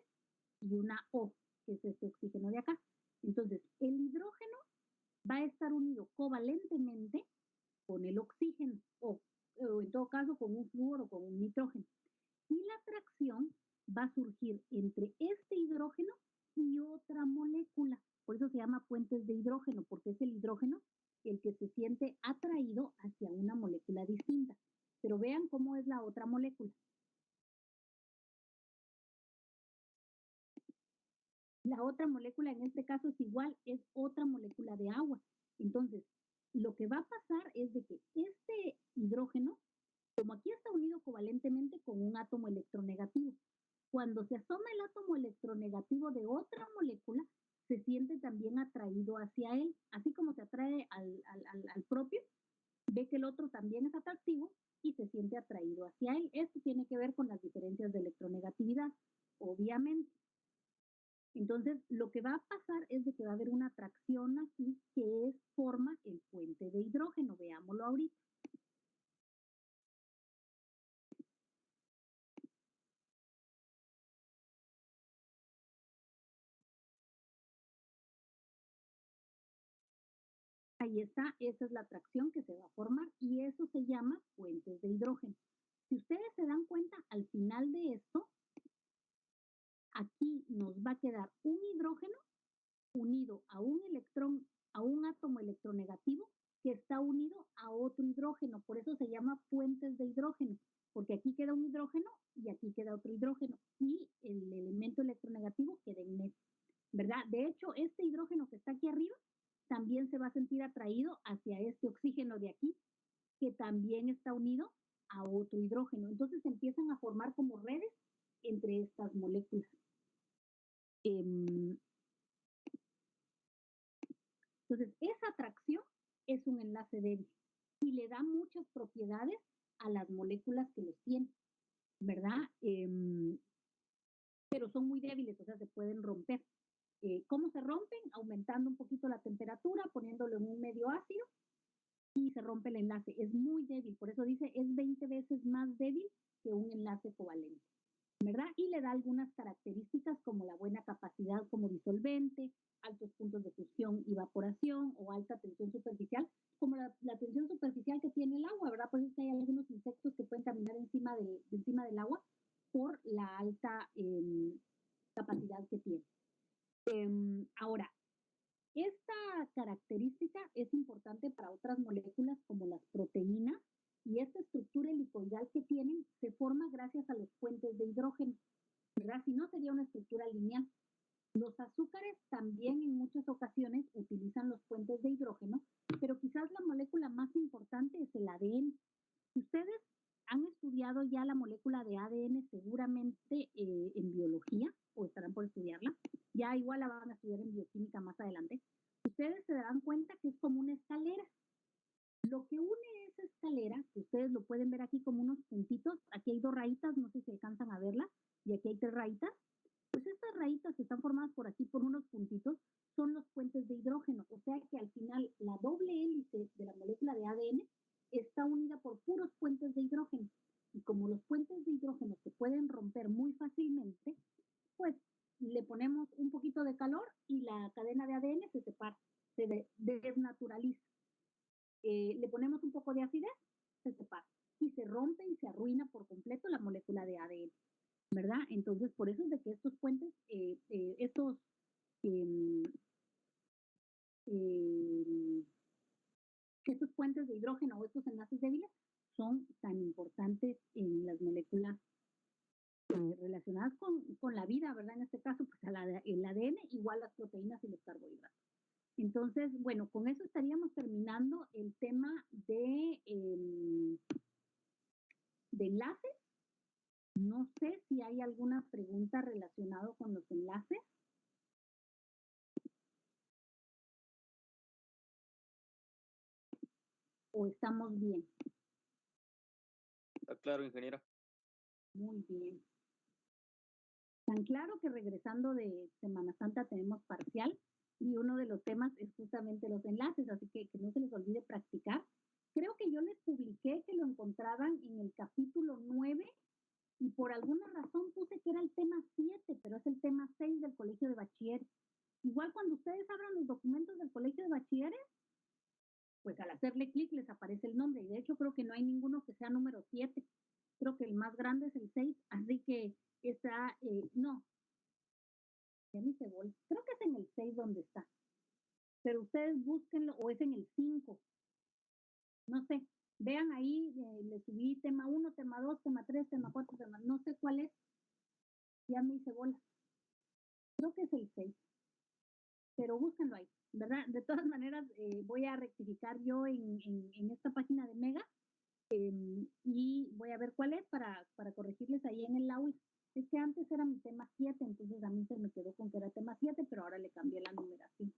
y una O, que es este oxígeno de acá. Entonces, el hidrógeno va a estar unido covalentemente con el oxígeno, o en todo caso con un flúor o con un nitrógeno. Y la atracción va a surgir entre este hidrógeno y otra molécula. Por eso se llama puentes de hidrógeno, porque es el hidrógeno el que se siente atraído hacia una molécula distinta. Pero vean cómo es la otra molécula. La otra molécula en este caso es igual, es otra molécula de agua. Entonces, lo que va a pasar es de que este hidrógeno, como aquí está unido covalentemente con un átomo electronegativo, cuando se asoma el átomo electronegativo de otra molécula, se siente también atraído hacia él, así como se atrae al propio, ve que el otro también es atractivo y se siente atraído hacia él. Esto tiene que ver con las diferencias de electronegatividad, obviamente. Entonces, lo que va a pasar es de que va a haber una atracción aquí que forma el puente de hidrógeno. Veámoslo ahorita. Ahí está, esa es la atracción que se va a formar y eso se llama puentes de hidrógeno. Si ustedes se dan cuenta, al final de esto aquí nos va a quedar un hidrógeno unido a un electrón, a un átomo electronegativo que está unido a otro hidrógeno. Por eso se llama puentes de hidrógeno, porque aquí queda un hidrógeno y aquí queda otro hidrógeno y el elemento electronegativo queda en medio, ¿verdad? De hecho, este hidrógeno que está aquí arriba también se va a sentir atraído hacia este oxígeno de aquí, que también está unido a otro hidrógeno. Entonces se empiezan a formar como redes entre estas moléculas. Entonces, esa atracción es un enlace débil y le da muchas propiedades a las moléculas que los tienen, ¿verdad? Pero son muy débiles, o sea, se pueden romper. ¿Cómo se rompen? Aumentando un poquito la temperatura, poniéndolo en un medio ácido y se rompe el enlace. Es muy débil, por eso dice, es 20 veces más débil que un enlace covalente, ¿verdad? Y le da algunas características como la buena capacidad como disolvente, altos puntos de fusión y evaporación o alta tensión superficial, como la tensión superficial que tiene el agua, ¿verdad? Por eso es que hay algunos insectos que pueden caminar encima del agua por la alta capacidad que tiene. Ahora, esta característica es importante para otras moléculas como las proteínas y esta estructura helicoidal que tienen se forma gracias a los puentes de hidrógeno, ¿verdad? Si no, sería una estructura lineal. Los azúcares también en muchas ocasiones utilizan los puentes de hidrógeno, pero quizás la molécula más importante es el ADN. Ustedes han estudiado ya la molécula de ADN seguramente en biología, o estarán por estudiarla. Ya igual la van a estudiar en bioquímica más adelante. Ustedes se darán cuenta que es como una escalera. Lo que une esa escalera, que ustedes lo pueden ver aquí como unos puntitos, aquí hay 2 rayitas, no sé si alcanzan a verlas, y aquí hay 3 rayitas. Pues estas rayitas que están formadas por aquí por unos puntitos son los puentes de hidrógeno, o sea que al final la doble hélice de la molécula de ADN está unida por puros puentes de hidrógeno. Y como los puentes de hidrógeno se pueden romper muy fácilmente, pues le ponemos un poquito de calor y la cadena de ADN se separa, se desnaturaliza. Le ponemos un poco de acidez, se separa y se rompe y se arruina por completo la molécula de ADN, ¿verdad? Entonces, por eso es de que estos puentes, estos puentes de hidrógeno o estos enlaces débiles son tan importantes en las moléculas relacionadas con la vida, ¿verdad? En este caso, pues el ADN, igual las proteínas y los carbohidratos. Entonces, bueno, con eso estaríamos terminando el tema de enlaces. No sé si hay alguna pregunta relacionada con los enlaces. ¿O estamos bien? Está claro, ingeniera. Muy bien. Tan claro que regresando de Semana Santa tenemos parcial y uno de los temas es justamente los enlaces, así que no se les olvide practicar. Creo que yo les publiqué que lo encontraban en el capítulo 9 y por alguna razón puse que era el tema 7, pero es el tema 6 del Colegio de Bachilleres. Igual cuando ustedes abran los documentos del Colegio de Bachilleres, pues al hacerle clic les aparece el nombre y de hecho creo que no hay ninguno que sea número 7. Creo que el más grande es el 6, así que está, no, ya ni se vuelve. Creo que es en el 6 donde está. Pero ustedes búsquenlo, o es en el 5. No sé. Vean ahí, le subí tema 1, tema 2, tema 3, tema 4, tema, no sé cuál es. Ya me hice bola. Creo que es el 6. Pero búsquenlo ahí, ¿verdad? De todas maneras, voy a rectificar yo en esta página de Mega y voy a ver cuál es para corregirles ahí en el aula. Es que antes era mi tema 7, entonces a mí se me quedó con que era tema 7, pero ahora le cambié la numeración.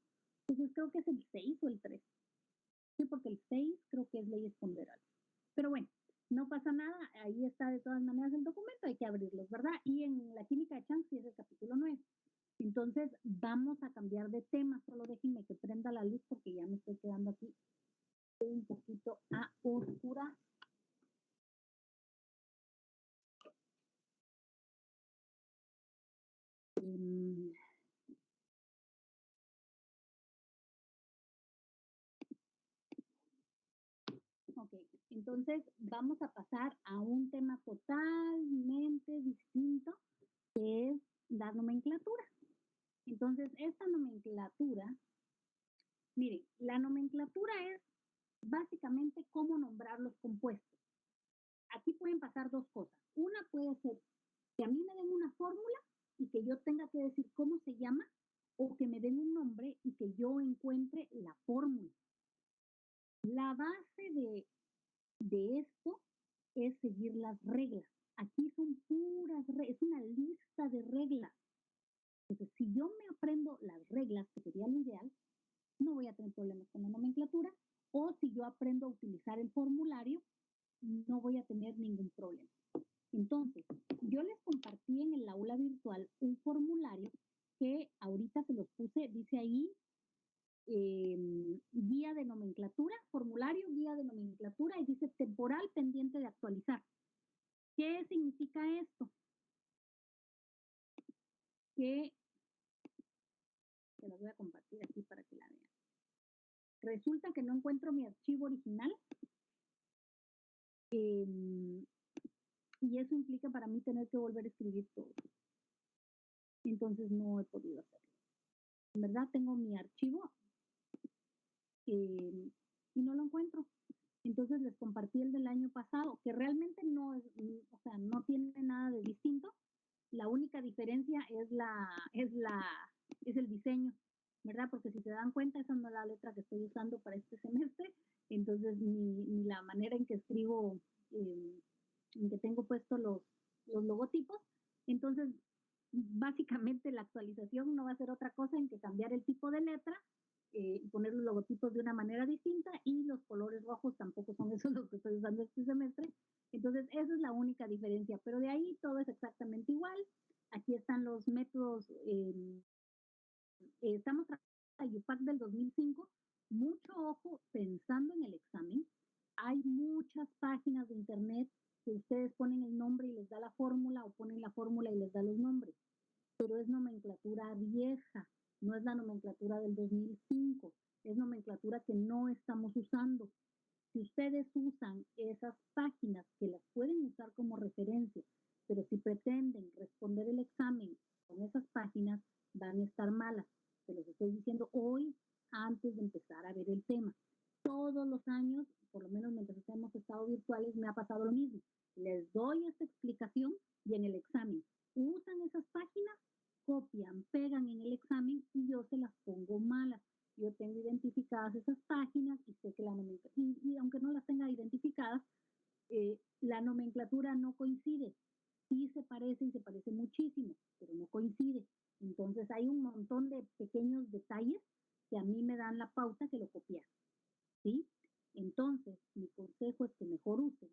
Entonces creo que es el 6 o el 3. Sí, porque el 6 creo que es leyes ponderables. Pero bueno, no pasa nada, ahí está de todas maneras el documento, hay que abrirlos, ¿verdad? Y en la química de Chang sí es el capítulo 9. Entonces vamos a cambiar de tema, solo déjenme que prenda la luz porque ya me estoy quedando aquí un poquito a oscuras. Ok, entonces vamos a pasar a un tema totalmente distinto, que es la nomenclatura. Entonces, esta nomenclatura, miren, la nomenclatura es básicamente cómo nombrar los compuestos. Aquí pueden pasar dos cosas. Una puede ser que a mí me den una fórmula y que yo tenga que decir cómo se llama, o que me den un nombre y que yo encuentre la fórmula. La base de esto es seguir las reglas. Aquí son puras reglas, es una lista de reglas. Entonces, si yo me aprendo las reglas, que sería lo ideal, no voy a tener problemas con la nomenclatura, o si yo aprendo a utilizar el formulario, no voy a tener ningún problema. Entonces, yo les compartí en el aula virtual un formulario que ahorita se los puse, dice ahí, guía de nomenclatura, formulario, guía de nomenclatura, y dice temporal pendiente de actualizar. ¿Qué significa esto? Que se las voy a compartir aquí para que la vean. Resulta que no encuentro mi archivo original, y eso implica para mí tener que volver a escribir todo. Entonces no he podido hacerlo. En verdad tengo mi archivo y no lo encuentro. Entonces les compartí el del año pasado, que realmente no es, o sea, no tiene nada de distinto. La única diferencia es el diseño, ¿verdad? Porque si se dan cuenta, esa no es la letra que estoy usando para este semestre. Entonces ni la manera en que escribo, en que tengo puestos los logotipos. Entonces, básicamente la actualización no va a ser otra cosa en que cambiar el tipo de letra y poner los logotipos de una manera distinta, y los colores rojos tampoco son esos los que estoy usando este semestre. Entonces, esa es la única diferencia, pero de ahí todo es exactamente igual. Aquí están los métodos. Estamos trabajando en UPAC del 2005. Mucho ojo pensando en el examen. Hay muchas páginas de internet que ustedes ponen el nombre y les da la fórmula, o ponen la fórmula y les da los nombres, pero es nomenclatura vieja, no es la nomenclatura del 2005, es nomenclatura que no estamos usando. Si ustedes usan esas páginas, que las pueden usar como referencia, pero si pretenden responder el examen con esas páginas, van a estar malas. Se los estoy diciendo hoy, antes de empezar a ver el tema. Todos los años, por lo menos mientras hemos estado virtuales, me ha pasado lo mismo. Les doy esta explicación y en el examen usan esas páginas, copian, pegan en el examen y yo se las pongo malas. Yo tengo identificadas esas páginas y sé que la nomenclatura, y aunque no las tenga identificadas, la nomenclatura no coincide. Sí se parece, y se parece muchísimo, pero no coincide. Entonces hay un montón de pequeños detalles que a mí me dan la pauta que lo copiar. ¿Sí? Entonces, mi consejo es que mejor usen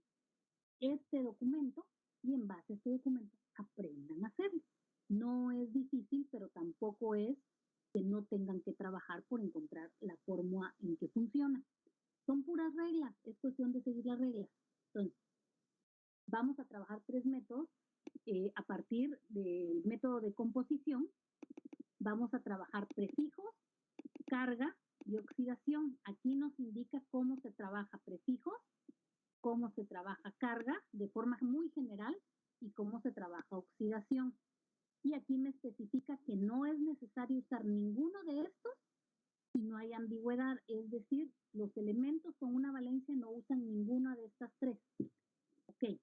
este documento y en base a este documento aprendan a hacerlo. No es difícil, pero tampoco es que no tengan que trabajar por encontrar la fórmula en que funciona. Son puras reglas, es cuestión de seguir las reglas. Entonces, vamos a trabajar 3 métodos. A partir del método de composición, vamos a trabajar prefijos, carga y oxidación. Aquí nos indica cómo se trabaja prefijos, cómo se trabaja carga de forma muy general y cómo se trabaja oxidación. Y aquí me especifica que no es necesario usar ninguno de estos si no hay ambigüedad, es decir, los elementos con una valencia no usan ninguna de estas 3. Ok.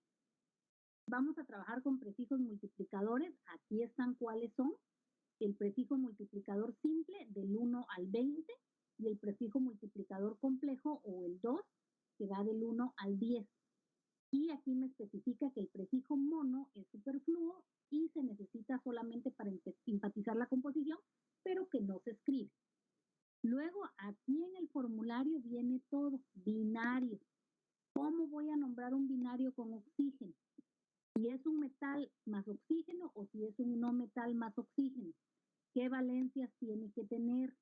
Vamos a trabajar con prefijos multiplicadores. Aquí están cuáles son. El prefijo multiplicador simple del 1 al 20 y el prefijo multiplicador complejo, o el 2, que va del 1 al 10. Y aquí me especifica que el prefijo mono es superfluo y se necesita solamente para enfatizar la composición, pero que no se escribe. Luego, aquí en el formulario viene todo, binario. ¿Cómo voy a nombrar un binario con oxígeno? Si es un metal más oxígeno o si es un no metal más oxígeno. ¿Qué valencias tiene que tener?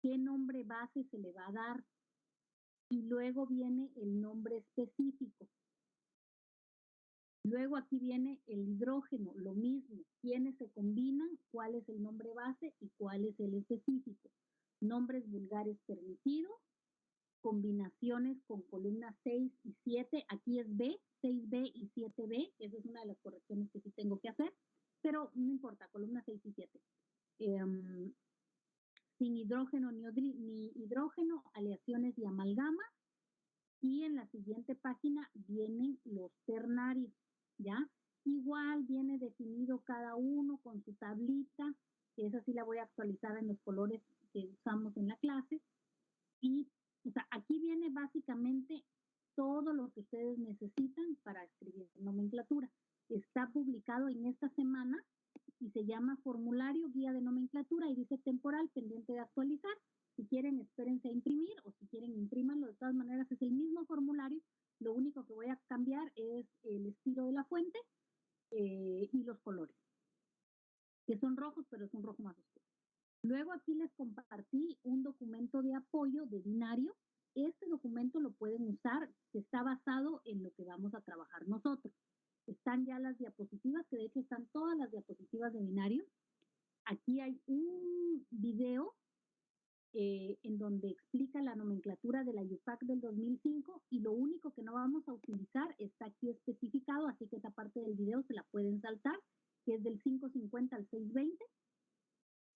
¿Qué nombre base se le va a dar? Y luego viene el nombre específico. Luego aquí viene el hidrógeno, lo mismo. ¿Quiénes se combinan? ¿Cuál es el nombre base y cuál es el específico? Nombres vulgares permitidos. Combinaciones con columnas 6 y 7. Aquí es B, 6B y 7B. Esa es una de las correcciones que sí tengo que hacer. pero no importa, columna 6 y 7. Sin hidrógeno ni hidrógeno, aleaciones y amalgama. Y en la siguiente página vienen los ternarios, ¿ya? Igual viene definido cada uno con su tablita, que esa sí la voy a actualizar en los colores que usamos en la clase. Y, o sea, aquí viene básicamente todo lo que ustedes necesitan para escribir nomenclatura. Está publicado en esta semana y se llama Formulario Guía de Nomenclatura y dice temporal pendiente de actualizar. Si quieren, espérense a imprimir o si quieren, imprímanlo. De todas maneras, es el mismo formulario. Lo único que voy a cambiar es el estilo de la fuente y los colores, que son rojos, pero es un rojo más oscuro. Luego aquí les compartí un documento de apoyo de binario. Este documento lo pueden usar, que está basado en lo que vamos a trabajar nosotros. Están ya las diapositivas, que de hecho están todas las diapositivas de binario. Aquí hay un video en donde explica la nomenclatura de la UPAC del 2005 y lo único que no vamos a utilizar está aquí especificado, así que esta parte del video se la pueden saltar, que es del 550 al 620.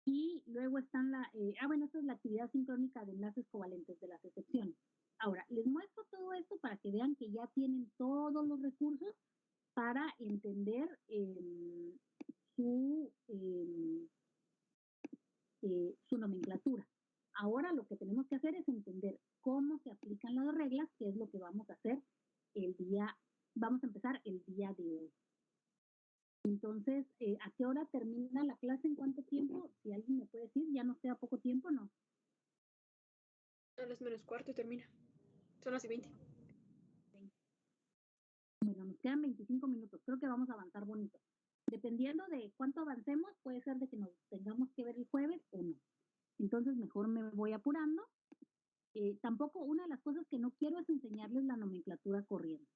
Y luego están esta es la actividad sincrónica de enlaces covalentes de las excepciones. Ahora, les muestro todo esto para que vean que ya tienen todos los recursos para entender su nomenclatura. Ahora lo que tenemos que hacer es entender cómo se aplican las reglas, que es lo que vamos a hacer vamos a empezar el día de hoy. Entonces, ¿a qué hora termina la clase? ¿En cuánto tiempo? Si alguien me puede decir, ¿ya nos queda poco tiempo? ¿No? A las -15 termina. Son las 20. Bueno, nos quedan 25 minutos. Creo que vamos a avanzar bonito. Dependiendo de cuánto avancemos, puede ser de que nos tengamos que ver el jueves o no. Entonces, mejor me voy apurando. Tampoco, una de las cosas que no quiero es enseñarles la nomenclatura corriendo.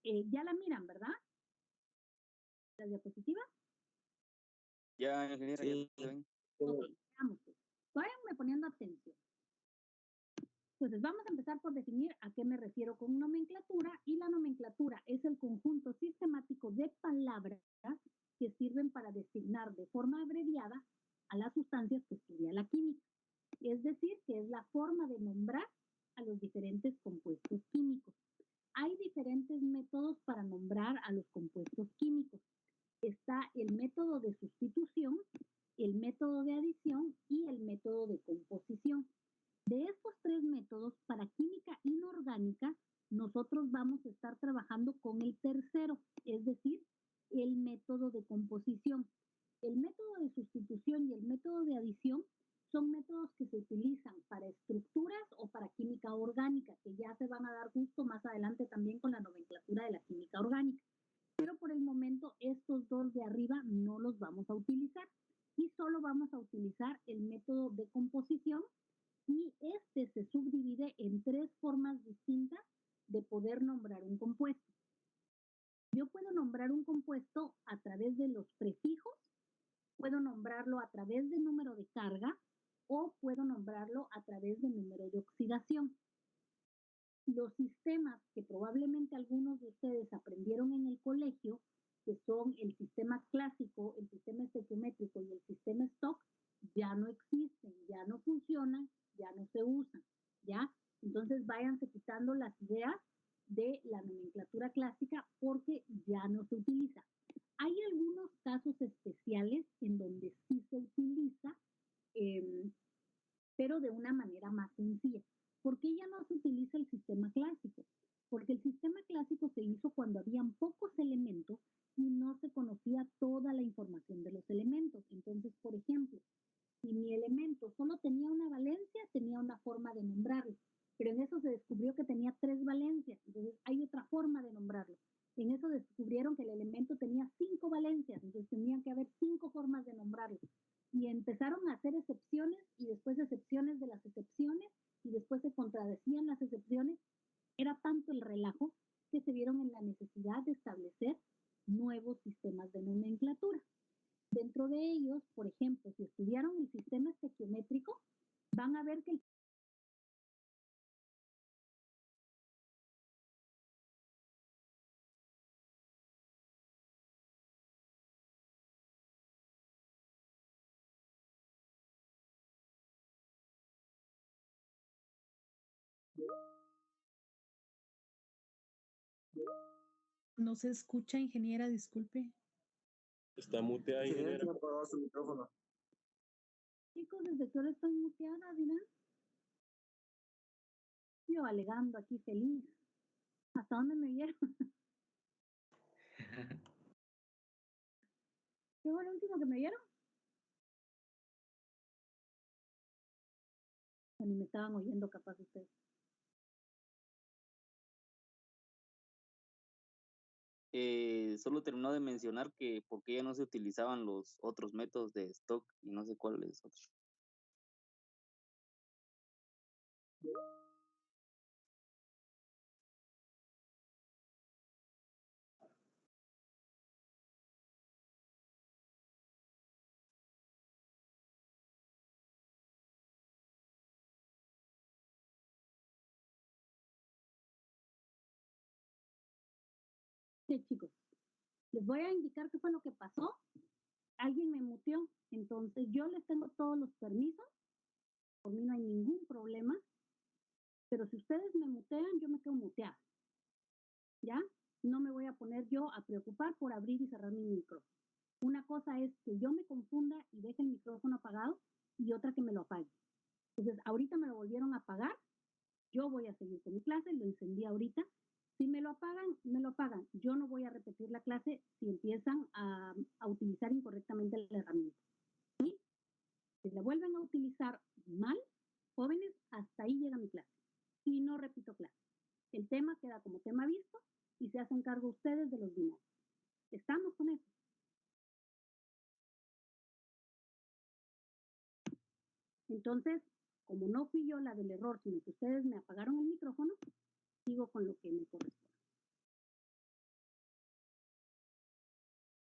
Ya la miran, ¿verdad? ¿Las diapositivas? Ya, ingeniera, Sí. ya ven. Ok, veamos. Váyanme poniendo atención. Entonces, vamos a empezar por definir a qué me refiero con nomenclatura, y la nomenclatura es el conjunto sistemático de palabras que sirven para designar de forma abreviada a las sustancias que estudia la química. Es decir, que es la forma de nombrar a los diferentes compuestos químicos. Hay diferentes métodos para nombrar a los compuestos químicos. Está el método de sustitución, el método de adición y el método de composición. De estos tres métodos, para química inorgánica, nosotros vamos a estar trabajando con el tercero, es decir, el método de composición. El método de sustitución y el método de adición son métodos que se utilizan para estructuras o para química orgánica, que ya se van a dar justo más adelante también con la nomenclatura de la química orgánica. Pero por el momento estos dos de arriba no los vamos a utilizar y solo vamos a utilizar el método de composición, y este se subdivide en tres formas distintas de poder nombrar un compuesto. Yo puedo nombrar un compuesto a través de los prefijos, puedo nombrarlo a través de número de carga o puedo nombrarlo a través de número de oxidación. Los sistemas que probablemente algunos de ustedes aprendieron en el colegio, que son el sistema clásico, el sistema estequiométrico y el sistema Stock, ya no existen, ya no funcionan, ya no se usan, ¿ya? Entonces váyanse quitando las ideas de la nomenclatura clásica porque ya no se utiliza. Hay algunos casos especiales en donde sí se utiliza, pero de una manera más sencilla. ¿Por qué ya no se utiliza el sistema clásico? Porque el sistema clásico se hizo cuando habían pocos elementos y no se conocía toda la información de los elementos. Entonces, por ejemplo, si mi elemento solo tenía una valencia, tenía una forma de nombrarlo, pero en eso se descubrió que tenía 3 valencias, entonces hay otra forma de nombrarlo. En eso descubrieron que el elemento tenía 5 valencias, entonces tenían que haber 5 formas de nombrarlo. Y empezaron a hacer excepciones y después excepciones de las excepciones y después se contradecían las excepciones. Era tanto el relajo que se vieron en la necesidad de establecer nuevos sistemas de nomenclatura. Dentro de ellos, por ejemplo, si estudiaron el sistema estequiométrico, van a ver que el No se escucha, ingeniera, disculpe. Está muteada, ingeniera. Silencio, apagado su micrófono. Chicos, ¿desde qué hora estoy muteada, dirán? Yo alegando aquí feliz. ¿Hasta dónde me vieron? ¿Qué fue lo último que me vieron? O ni me estaban oyendo capaz ustedes. Solo terminó de mencionar que por qué ya no se utilizaban los otros métodos de stock y no sé cuáles otros. Sí, chicos. Les voy a indicar qué fue lo que pasó. Alguien me muteó, entonces yo les tengo todos los permisos. Por mí no hay ningún problema. Pero si ustedes me mutean, yo me quedo muteada. ¿Ya? No me voy a poner yo a preocupar por abrir y cerrar mi micrófono. Una cosa es que yo me confunda y deje el micrófono apagado y otra que me lo apague. Entonces, ahorita me lo volvieron a apagar. Yo voy a seguir con mi clase, lo encendí ahorita. Si me lo apagan, me lo apagan. Yo no voy a repetir la clase si empiezan a utilizar incorrectamente la herramienta. ¿Sí? Si la vuelven a utilizar mal, jóvenes, hasta ahí llega mi clase. Y no repito clase. El tema queda como tema visto y se hacen cargo ustedes de los binarios. ¿Estamos con eso? Entonces, como no fui yo la del error, sino que ustedes me apagaron el micrófono, sigo con lo que me corresponde.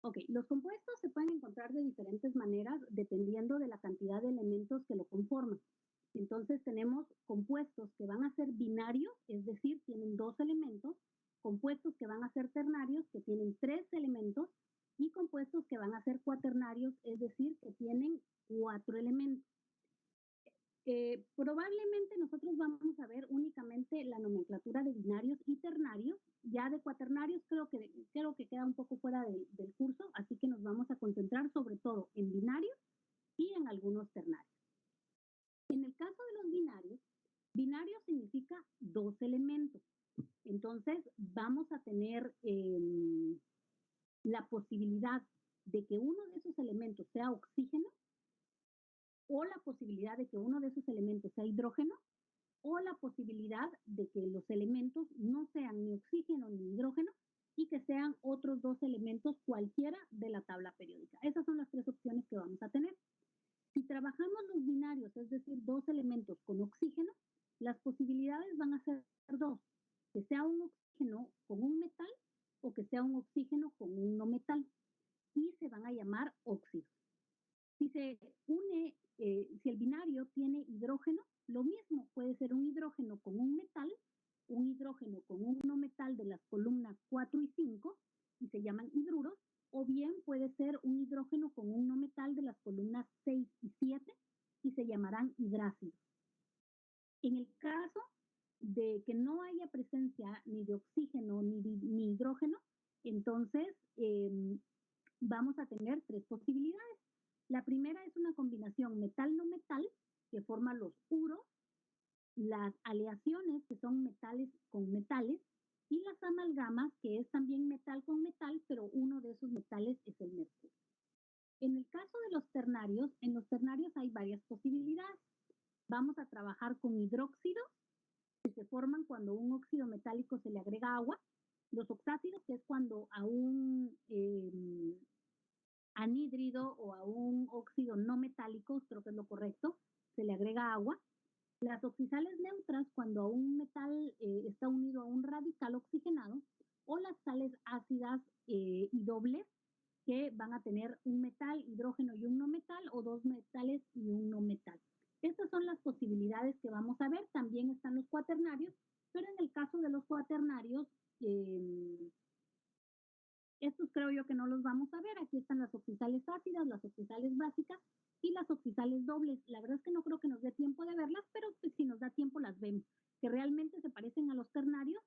Ok, los compuestos se pueden encontrar de diferentes maneras dependiendo de la cantidad de elementos que lo conforman. Entonces tenemos compuestos que van a ser binarios, es decir, tienen 2 elementos, compuestos que van a ser ternarios, que tienen 3 elementos, y compuestos que van a ser cuaternarios, es decir, que tienen 4 elementos. Probablemente nosotros vamos a ver únicamente la nomenclatura de binarios y ternarios. Ya de cuaternarios creo que queda un poco fuera del curso, así que nos vamos a concentrar sobre todo en binarios y en algunos ternarios. En el caso de los binarios, binario significa 2 elementos. Entonces vamos a tener la posibilidad de que uno de esos elementos sea oxígeno, o la posibilidad de que uno de esos elementos sea hidrógeno, o la posibilidad de que los elementos no sean ni oxígeno ni hidrógeno y que sean otros 2 elementos cualquiera de la tabla periódica. Esas son las 3 opciones que vamos a tener. Si trabajamos los binarios, es decir, 2 elementos con oxígeno, las posibilidades van a ser 2, que sea un oxígeno con un metal o que sea un oxígeno con un no metal, y se van a llamar óxidos. Si se une, si el binario tiene hidrógeno, lo mismo puede ser un hidrógeno con un metal, un hidrógeno con un no metal de las columnas 4 y 5, y se llaman hidruros, o bien puede ser un hidrógeno con un no metal de las columnas 6 y 7, y se llamarán hidrácidos. En el caso de que no haya presencia ni de oxígeno ni hidrógeno, entonces vamos a tener 3 posibilidades. La primera es una combinación metal-no metal que forma los uros, las aleaciones que son metales con metales y las amalgamas que es también metal con metal, pero uno de esos metales es el mercurio. En el caso de los ternarios, en los ternarios hay varias posibilidades. Vamos a trabajar con hidróxidos que se forman cuando un óxido metálico se le agrega agua, los oxácidos que es cuando a un anhídrido o a un óxido no metálico, creo que es lo correcto, se le agrega agua. Las oxisales neutras, cuando a un metal está unido a un radical oxigenado, o las sales ácidas y dobles, que van a tener un metal, hidrógeno y un no metal, o 2 metales y un no metal. Estas son las posibilidades que vamos a ver. También están los cuaternarios, pero en el caso de los cuaternarios, estos creo yo que no los vamos a ver. Aquí están las oxisales ácidas, las oxisales básicas y las oxisales dobles. La verdad es que no creo que nos dé tiempo de verlas, pero pues, si nos da tiempo las vemos, que realmente se parecen a los ternarios,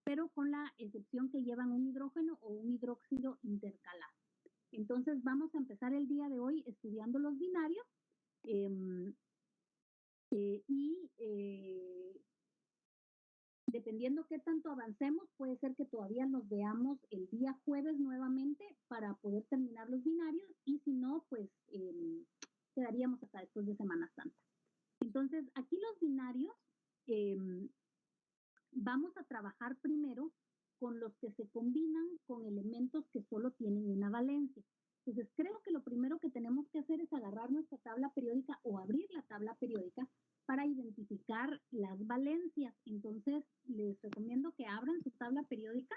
pero con la excepción que llevan un hidrógeno o un hidróxido intercalado. Entonces vamos a empezar el día de hoy estudiando los binarios dependiendo qué tanto avancemos, puede ser que todavía nos veamos el día jueves nuevamente para poder terminar los binarios y si no, pues quedaríamos hasta después de Semana Santa. Entonces, aquí los binarios vamos a trabajar primero con los que se combinan con elementos que solo tienen una valencia. Entonces, creo que lo primero que tenemos que hacer es agarrar nuestra tabla periódica o abrir la tabla periódica para identificar las valencias. Entonces, les recomiendo que abran su tabla periódica.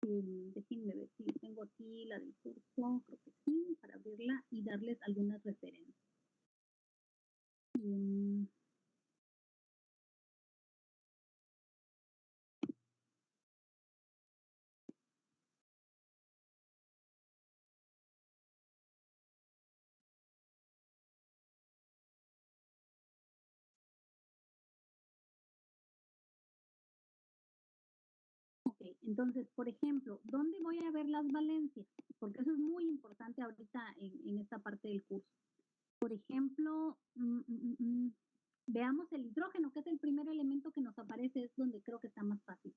Déjenme ver si tengo aquí la del curso, creo que sí, para abrirla y darles algunas referencias. Entonces, por ejemplo, ¿dónde voy a ver las valencias? Porque eso es muy importante ahorita en esta parte del curso. Por ejemplo, veamos el hidrógeno, que es el primer elemento que nos aparece, es donde creo que está más fácil.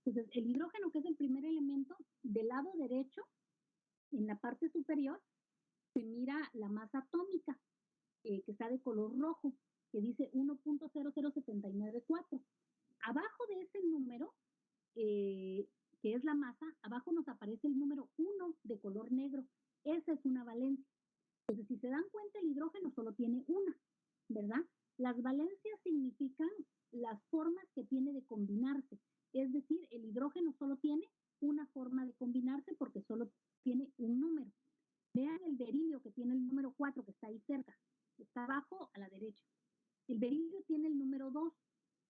Entonces, el hidrógeno, que es el primer elemento, del lado derecho, en la parte superior, se mira la masa atómica, que está de color rojo, que dice 1.00794. Abajo de ese número, que es la masa, abajo nos aparece el número 1 de color negro. Esa es una valencia. Entonces, si se dan cuenta, el hidrógeno solo tiene una, ¿verdad? Las valencias significan las formas que tiene de combinarse. Es decir, el hidrógeno solo tiene una forma de combinarse porque solo tiene un número. Vean el berilio que tiene el número 4, que está ahí cerca. Está abajo a la derecha. El berilio tiene el número 2.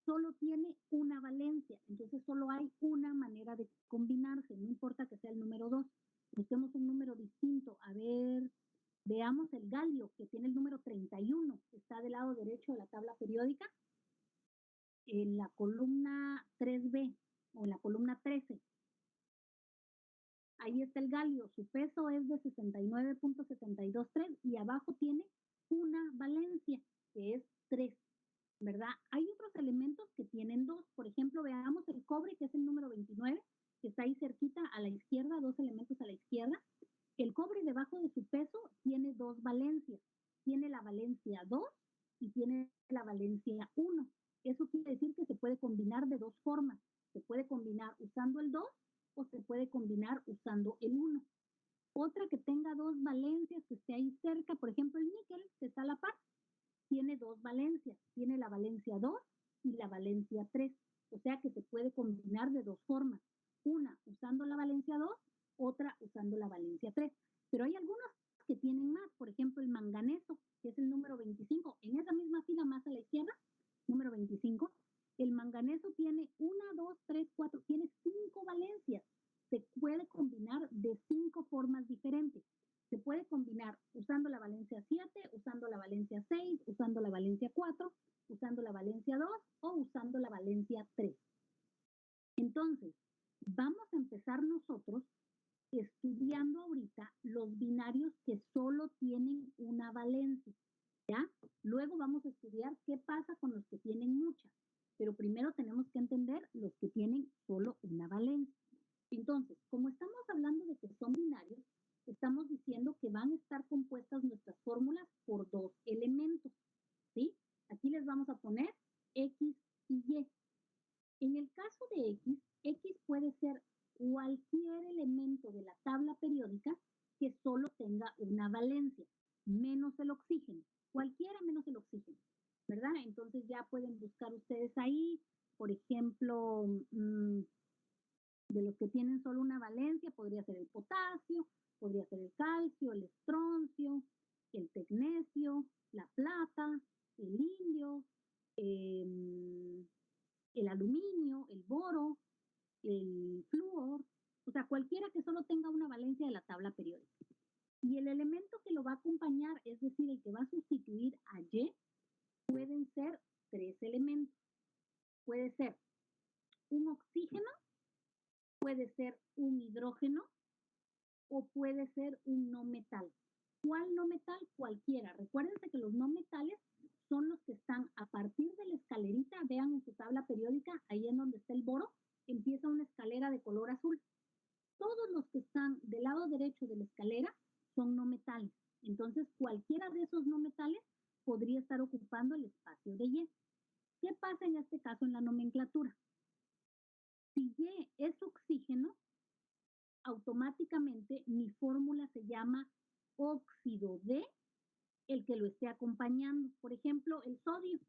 Solo tiene una valencia, entonces solo hay una manera de combinarse, no importa que sea el número 2. Busquemos un número distinto. A ver, veamos el galio, que tiene el número 31, está del lado derecho de la tabla periódica, en la columna 3B o en la columna 13. Ahí está el galio, su peso es de 69.723 y abajo tiene una valencia, que es 3. ¿Verdad? Hay otros elementos que tienen 2. Por ejemplo, veamos el cobre, que es el número 29, que está ahí cerquita a la izquierda, 2 elementos a la izquierda. El cobre debajo de su peso tiene 2 valencias. Tiene la valencia 2 y tiene la valencia 1. Eso quiere decir que se puede combinar de 2 formas. Se puede combinar usando el 2 o se puede combinar usando el 1. Otra que tenga 2 valencias, que esté ahí cerca, por ejemplo, el níquel, que está a la par, tiene 2 valencias, tiene la valencia 2 y la valencia 3, o sea que se puede combinar de 2 formas, una usando la valencia 2, otra usando la valencia 3, pero hay algunos que tienen más, por ejemplo el manganeso, que es el número 25, en esa misma fila más a la izquierda, número 25, el manganeso tiene 1, 2, 3, 4, tiene 5 valencias, se puede combinar de 5 formas diferentes. Se puede combinar usando la valencia 7, usando la valencia 6, usando la valencia 4, usando la valencia 2 o usando la valencia 3. Entonces, vamos a empezar nosotros estudiando ahorita los binarios que solo tienen una valencia, ¿ya? Luego vamos a estudiar qué pasa con los que tienen muchas, pero primero tenemos que entender los que tienen solo una valencia. Entonces, como estamos hablando de que son binarios, estamos diciendo que van a estar compuestas nuestras fórmulas por 2 elementos, ¿sí? Aquí les vamos a poner X y Y. En el caso de X puede ser cualquier elemento de la tabla periódica que solo tenga una valencia, menos el oxígeno, cualquiera menos el oxígeno, ¿verdad? Entonces ya pueden buscar ustedes ahí, por ejemplo, de los que tienen solo una valencia, podría ser el potasio, podría ser el calcio, el estroncio, el tecnesio, la plata, el indio, el aluminio, el boro, el flúor, o sea, cualquiera que solo tenga una valencia de la tabla periódica. Y el elemento que lo va a acompañar, es decir, el que va a sustituir a Y, pueden ser 3 elementos. Puede ser un oxígeno, puede ser un hidrógeno o puede ser un no metal. ¿Cuál no metal? Cualquiera. Recuérdense que los no metales son los que están a partir de la escalerita, vean en su tabla periódica, ahí en donde está el boro, empieza una escalera de color azul. Todos los que están del lado derecho de la escalera son no metales. Entonces, cualquiera de esos no metales podría estar ocupando el espacio de Y. ¿Qué pasa en este caso en la nomenclatura? Si Y es oxígeno, automáticamente mi fórmula se llama óxido de el que lo esté acompañando. Por ejemplo, el sodio,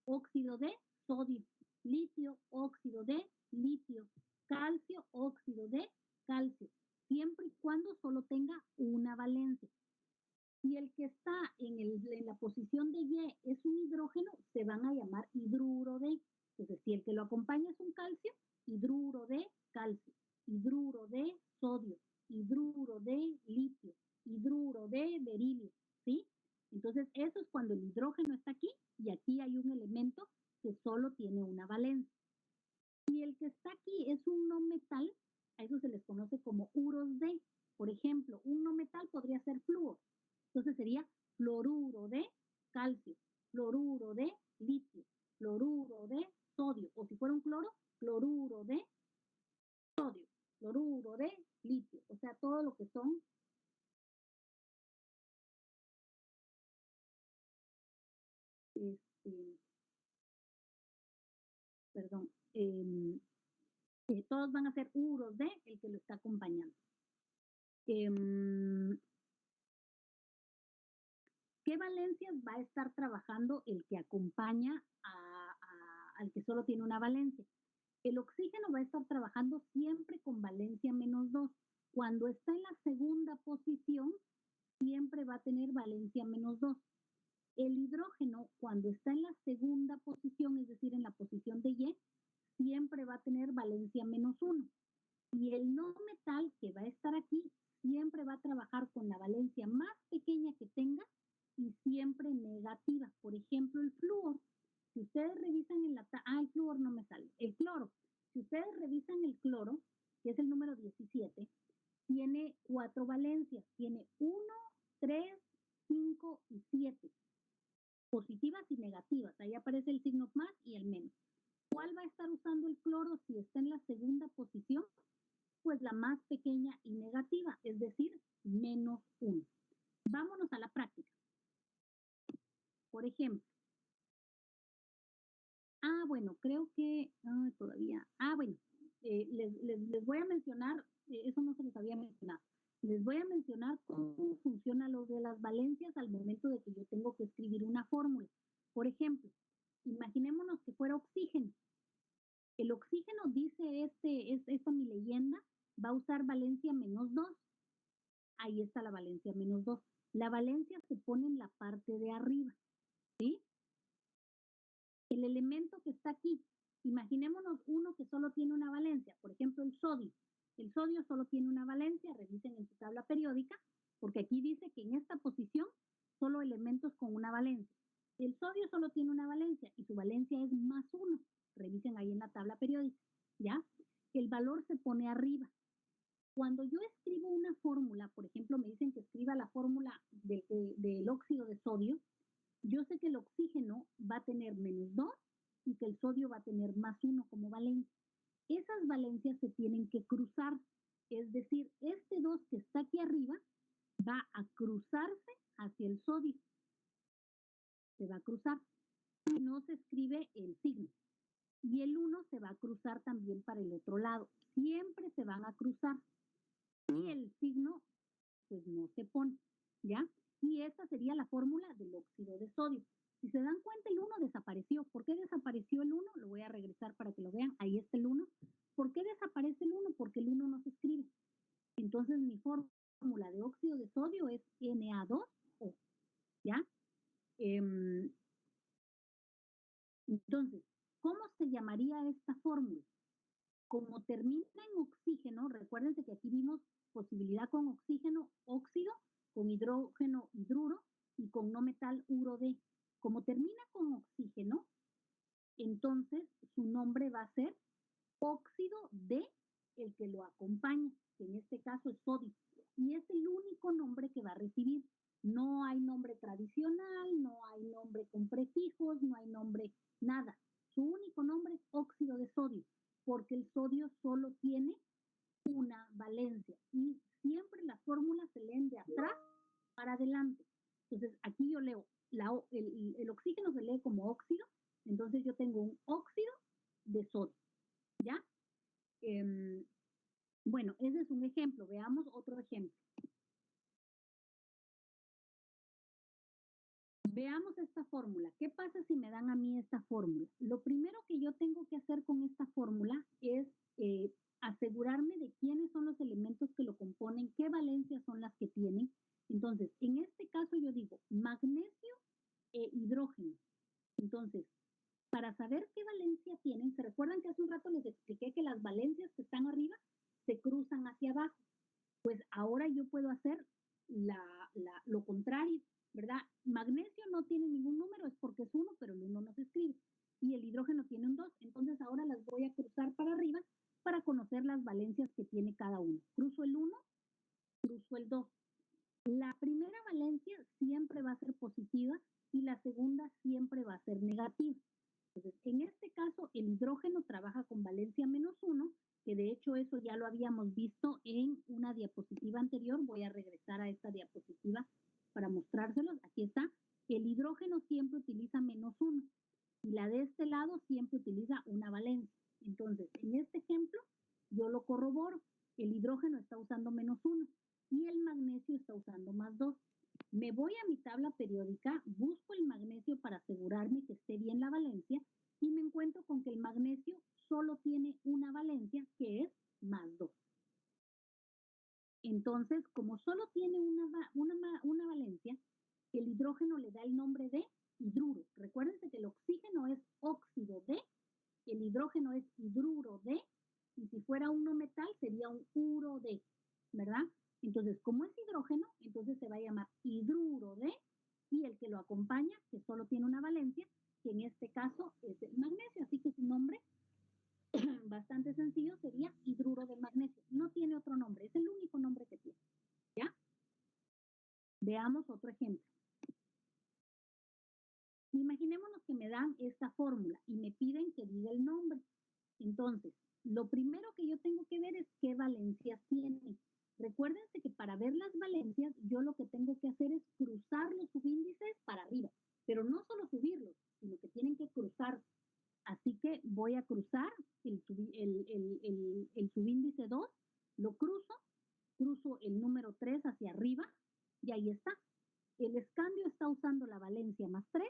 óxido de sodio, litio, óxido de litio, calcio, óxido de calcio, siempre y cuando solo tenga una valencia. Si el que está en la posición de Y es un hidrógeno, se van a llamar hidruro de. Entonces, si el que lo acompaña es un calcio, hidruro de calcio, hidruro de sodio, hidruro de litio, hidruro de berilio, ¿sí? Entonces, eso es cuando el hidrógeno está aquí y aquí hay un elemento que solo tiene una valencia. Si el que está aquí es un no metal, a eso se les conoce como uros de. Por ejemplo, un no metal podría ser flúor. Entonces sería fluoruro de calcio, fluoruro de litio, fluoruro de sodio. O si fuera un cloro, cloruro de sodio, fluoruro de litio. O sea, todo lo que son todos van a ser uros de el que lo está acompañando. ¿Qué valencias va a estar trabajando el que acompaña al que solo tiene una valencia? El oxígeno va a estar trabajando siempre con valencia -2. Cuando está en la segunda posición, siempre va a tener valencia -2. El hidrógeno, cuando está en la segunda posición, es decir, en la posición de Y, siempre va a tener valencia -1. Y el no metal que va a estar aquí, siempre va a trabajar con la valencia más pequeña que tenga y siempre negativa. Por ejemplo, el flúor. Si ustedes revisan el flúor no me sale. El cloro. Si ustedes revisan el cloro, que es el número 17, tiene 4 valencias. Tiene 1, 3, 5 y 7. Positivas y negativas. Ahí aparece el signo más y el menos. ¿Cuál va a estar usando el cloro si está en la segunda posición? Pues la más pequeña y negativa, es decir, -1. Vámonos a la práctica. Por ejemplo, creo que todavía, les voy a mencionar, eso no se les había mencionado, les voy a mencionar cómo funciona lo de las valencias al momento de que yo tengo que escribir una fórmula. Por ejemplo, imaginémonos que fuera oxígeno. El oxígeno, dice esta mi leyenda, va a usar valencia -2. Ahí está la valencia -2. La valencia se pone en la parte de arriba, ¿sí? El elemento que está aquí, imaginémonos uno que solo tiene una valencia, por ejemplo el sodio. El sodio solo tiene una valencia, revisen en su tabla periódica, porque aquí dice que en esta posición solo elementos con una valencia. El sodio solo tiene una valencia y su valencia es +1. Revisen ahí en la tabla periódica, ¿ya? El valor se pone arriba. Cuando yo escribo una fórmula, por ejemplo, me dicen que escriba la fórmula del óxido de sodio, yo sé que el oxígeno va a tener -2 y que el sodio va a tener +1 como valencia. Esas valencias se tienen que cruzar, es decir, este 2 que está aquí arriba va a cruzarse hacia el sodio. Se va a cruzar y no se escribe el signo. Y el 1 se va a cruzar también para el otro lado. Siempre se van a cruzar. Y el signo, pues no se pone, ¿ya? Y esta sería la fórmula del óxido de sodio. Si se dan cuenta, el 1 desapareció. ¿Por qué desapareció el 1? Lo voy a regresar para que lo vean. Ahí está el 1. ¿Por qué desaparece el 1? Porque el 1 no se escribe. Entonces, mi fórmula de óxido de sodio es Na2O, ¿ya? Entonces, ¿cómo se llamaría esta fórmula? Como termina en oxígeno, recuérdense que aquí vimos posibilidad con oxígeno, óxido, con hidrógeno, hidruro, y con no metal, uro de. Como termina con oxígeno, entonces su nombre va a ser óxido de el que lo acompaña, que en este caso es sodio. Y es el único nombre que va a recibir. No hay nombre tradicional, no hay nombre con prefijos, no hay nombre nada. Su único nombre es óxido de sodio, porque el sodio solo tiene una valencia y siempre las fórmulas se leen de atrás para adelante. Entonces, aquí yo leo, el oxígeno se lee como óxido, entonces yo tengo un óxido de sodio, ¿ya? Bueno, ese es un ejemplo. Veamos otro ejemplo. Veamos esta fórmula. ¿Qué pasa si me dan a mí esta fórmula? Lo primero que yo tengo que hacer con esta fórmula es asegurarme de quiénes son los elementos que lo componen, qué valencias son las que tienen. Entonces, en este caso yo digo magnesio e hidrógeno. Entonces, para saber qué valencia tienen, ¿se recuerdan que hace un rato les expliqué que las valencias que están arriba se cruzan hacia abajo? Pues ahora yo puedo hacer lo contrario, ¿verdad? Magnesio no tiene ningún número, es porque es 1, pero el 1 no se escribe. Y el hidrógeno tiene un 2, entonces ahora las voy a cruzar para arriba para conocer las valencias que tiene cada uno. Cruzo el 1, cruzo el 2. La primera valencia siempre va a ser positiva y la segunda siempre va a ser negativa. Entonces, en este caso, el hidrógeno trabaja con valencia -1, que de hecho eso ya lo habíamos visto en una diapositiva anterior. Voy a regresar a esta diapositiva para mostrárselos. Aquí está. El hidrógeno siempre utiliza -1 y la de este lado siempre utiliza una valencia. Entonces, en este ejemplo, yo lo corroboro. El hidrógeno está usando -1 y el magnesio está usando +2. Me voy a mi tabla periódica, busco el magnesio para asegurarme que esté bien la valencia y me encuentro con que el magnesio solo tiene una valencia que es +2. Entonces, como solo tiene una valencia, el hidrógeno le da el nombre de hidruro. Recuérdense que el oxígeno es óxido de, el hidrógeno es hidruro de, y si fuera uno metal sería un uro de, ¿verdad? Entonces, como es hidrógeno, entonces se va a llamar hidruro de, y el que lo acompaña, que solo tiene una valencia, que en este caso es el magnesio, así que su nombre bastante sencillo sería hidruro de magnesio. No tiene otro nombre, es el único nombre que tiene, ¿ya? Veamos otro ejemplo. Imaginémonos que me dan esta fórmula y me piden que diga el nombre. Entonces, lo primero que yo tengo que ver es qué valencias tiene. Recuérdense que para ver las valencias, yo lo que tengo que hacer es cruzar los subíndices para arriba, pero no solo subirlos, sino que tienen que cruzar. Así que voy a cruzar el subíndice 2, lo cruzo el número 3 hacia arriba y ahí está. El escandio está usando la valencia +3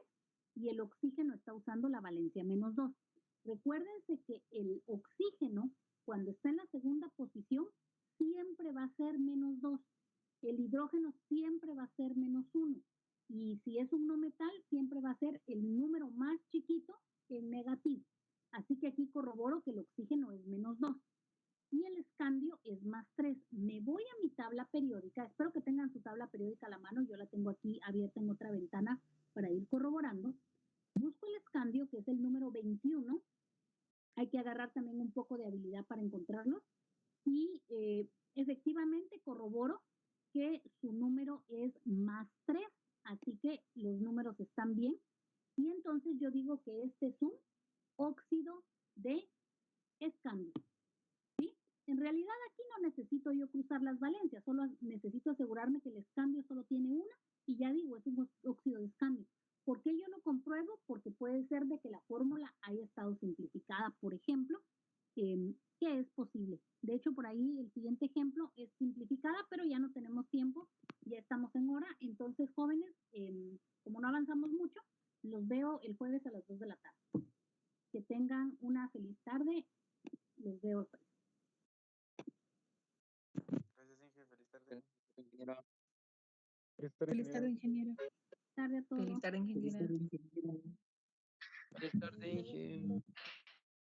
y el oxígeno está usando la valencia -2. Recuérdense que el oxígeno, cuando está en la segunda posición, siempre va a ser -2. El hidrógeno siempre va a ser -1. Y si es un no metal, siempre va a ser el número más chiquito en negativo. Así que aquí corroboro que el oxígeno es -2. Y el escandio es +3. Me voy a mi tabla periódica. Espero que tengan su tabla periódica a la mano. Yo la tengo aquí abierta en otra ventana para ir corroborando. Busco el escandio, que es el número 21. Hay que agarrar también un poco de habilidad para encontrarlo. Y efectivamente corroboro que su número es +3. Así que los números están bien. Y entonces yo digo que este es un óxido de escandio. ¿Sí? En realidad aquí no necesito yo cruzar las valencias, solo necesito asegurarme que el escandio solo tiene una y ya digo, es un óxido de escandio. ¿Por qué yo lo compruebo? Porque puede ser de que la fórmula haya estado simplificada, por ejemplo, que es posible. De hecho, por ahí el siguiente ejemplo es simplificada, pero ya no tenemos tiempo, ya estamos en hora. Entonces, jóvenes, como no avanzamos mucho, los veo el jueves a las 2 de la tarde. Que tengan una feliz tarde. Los veo el jueves. Gracias, Inge. Feliz tarde, ingeniero. Feliz tarde, ingeniero. Feliz tarde a todos. Feliz tarde, ingeniera. Feliz tarde, Inge.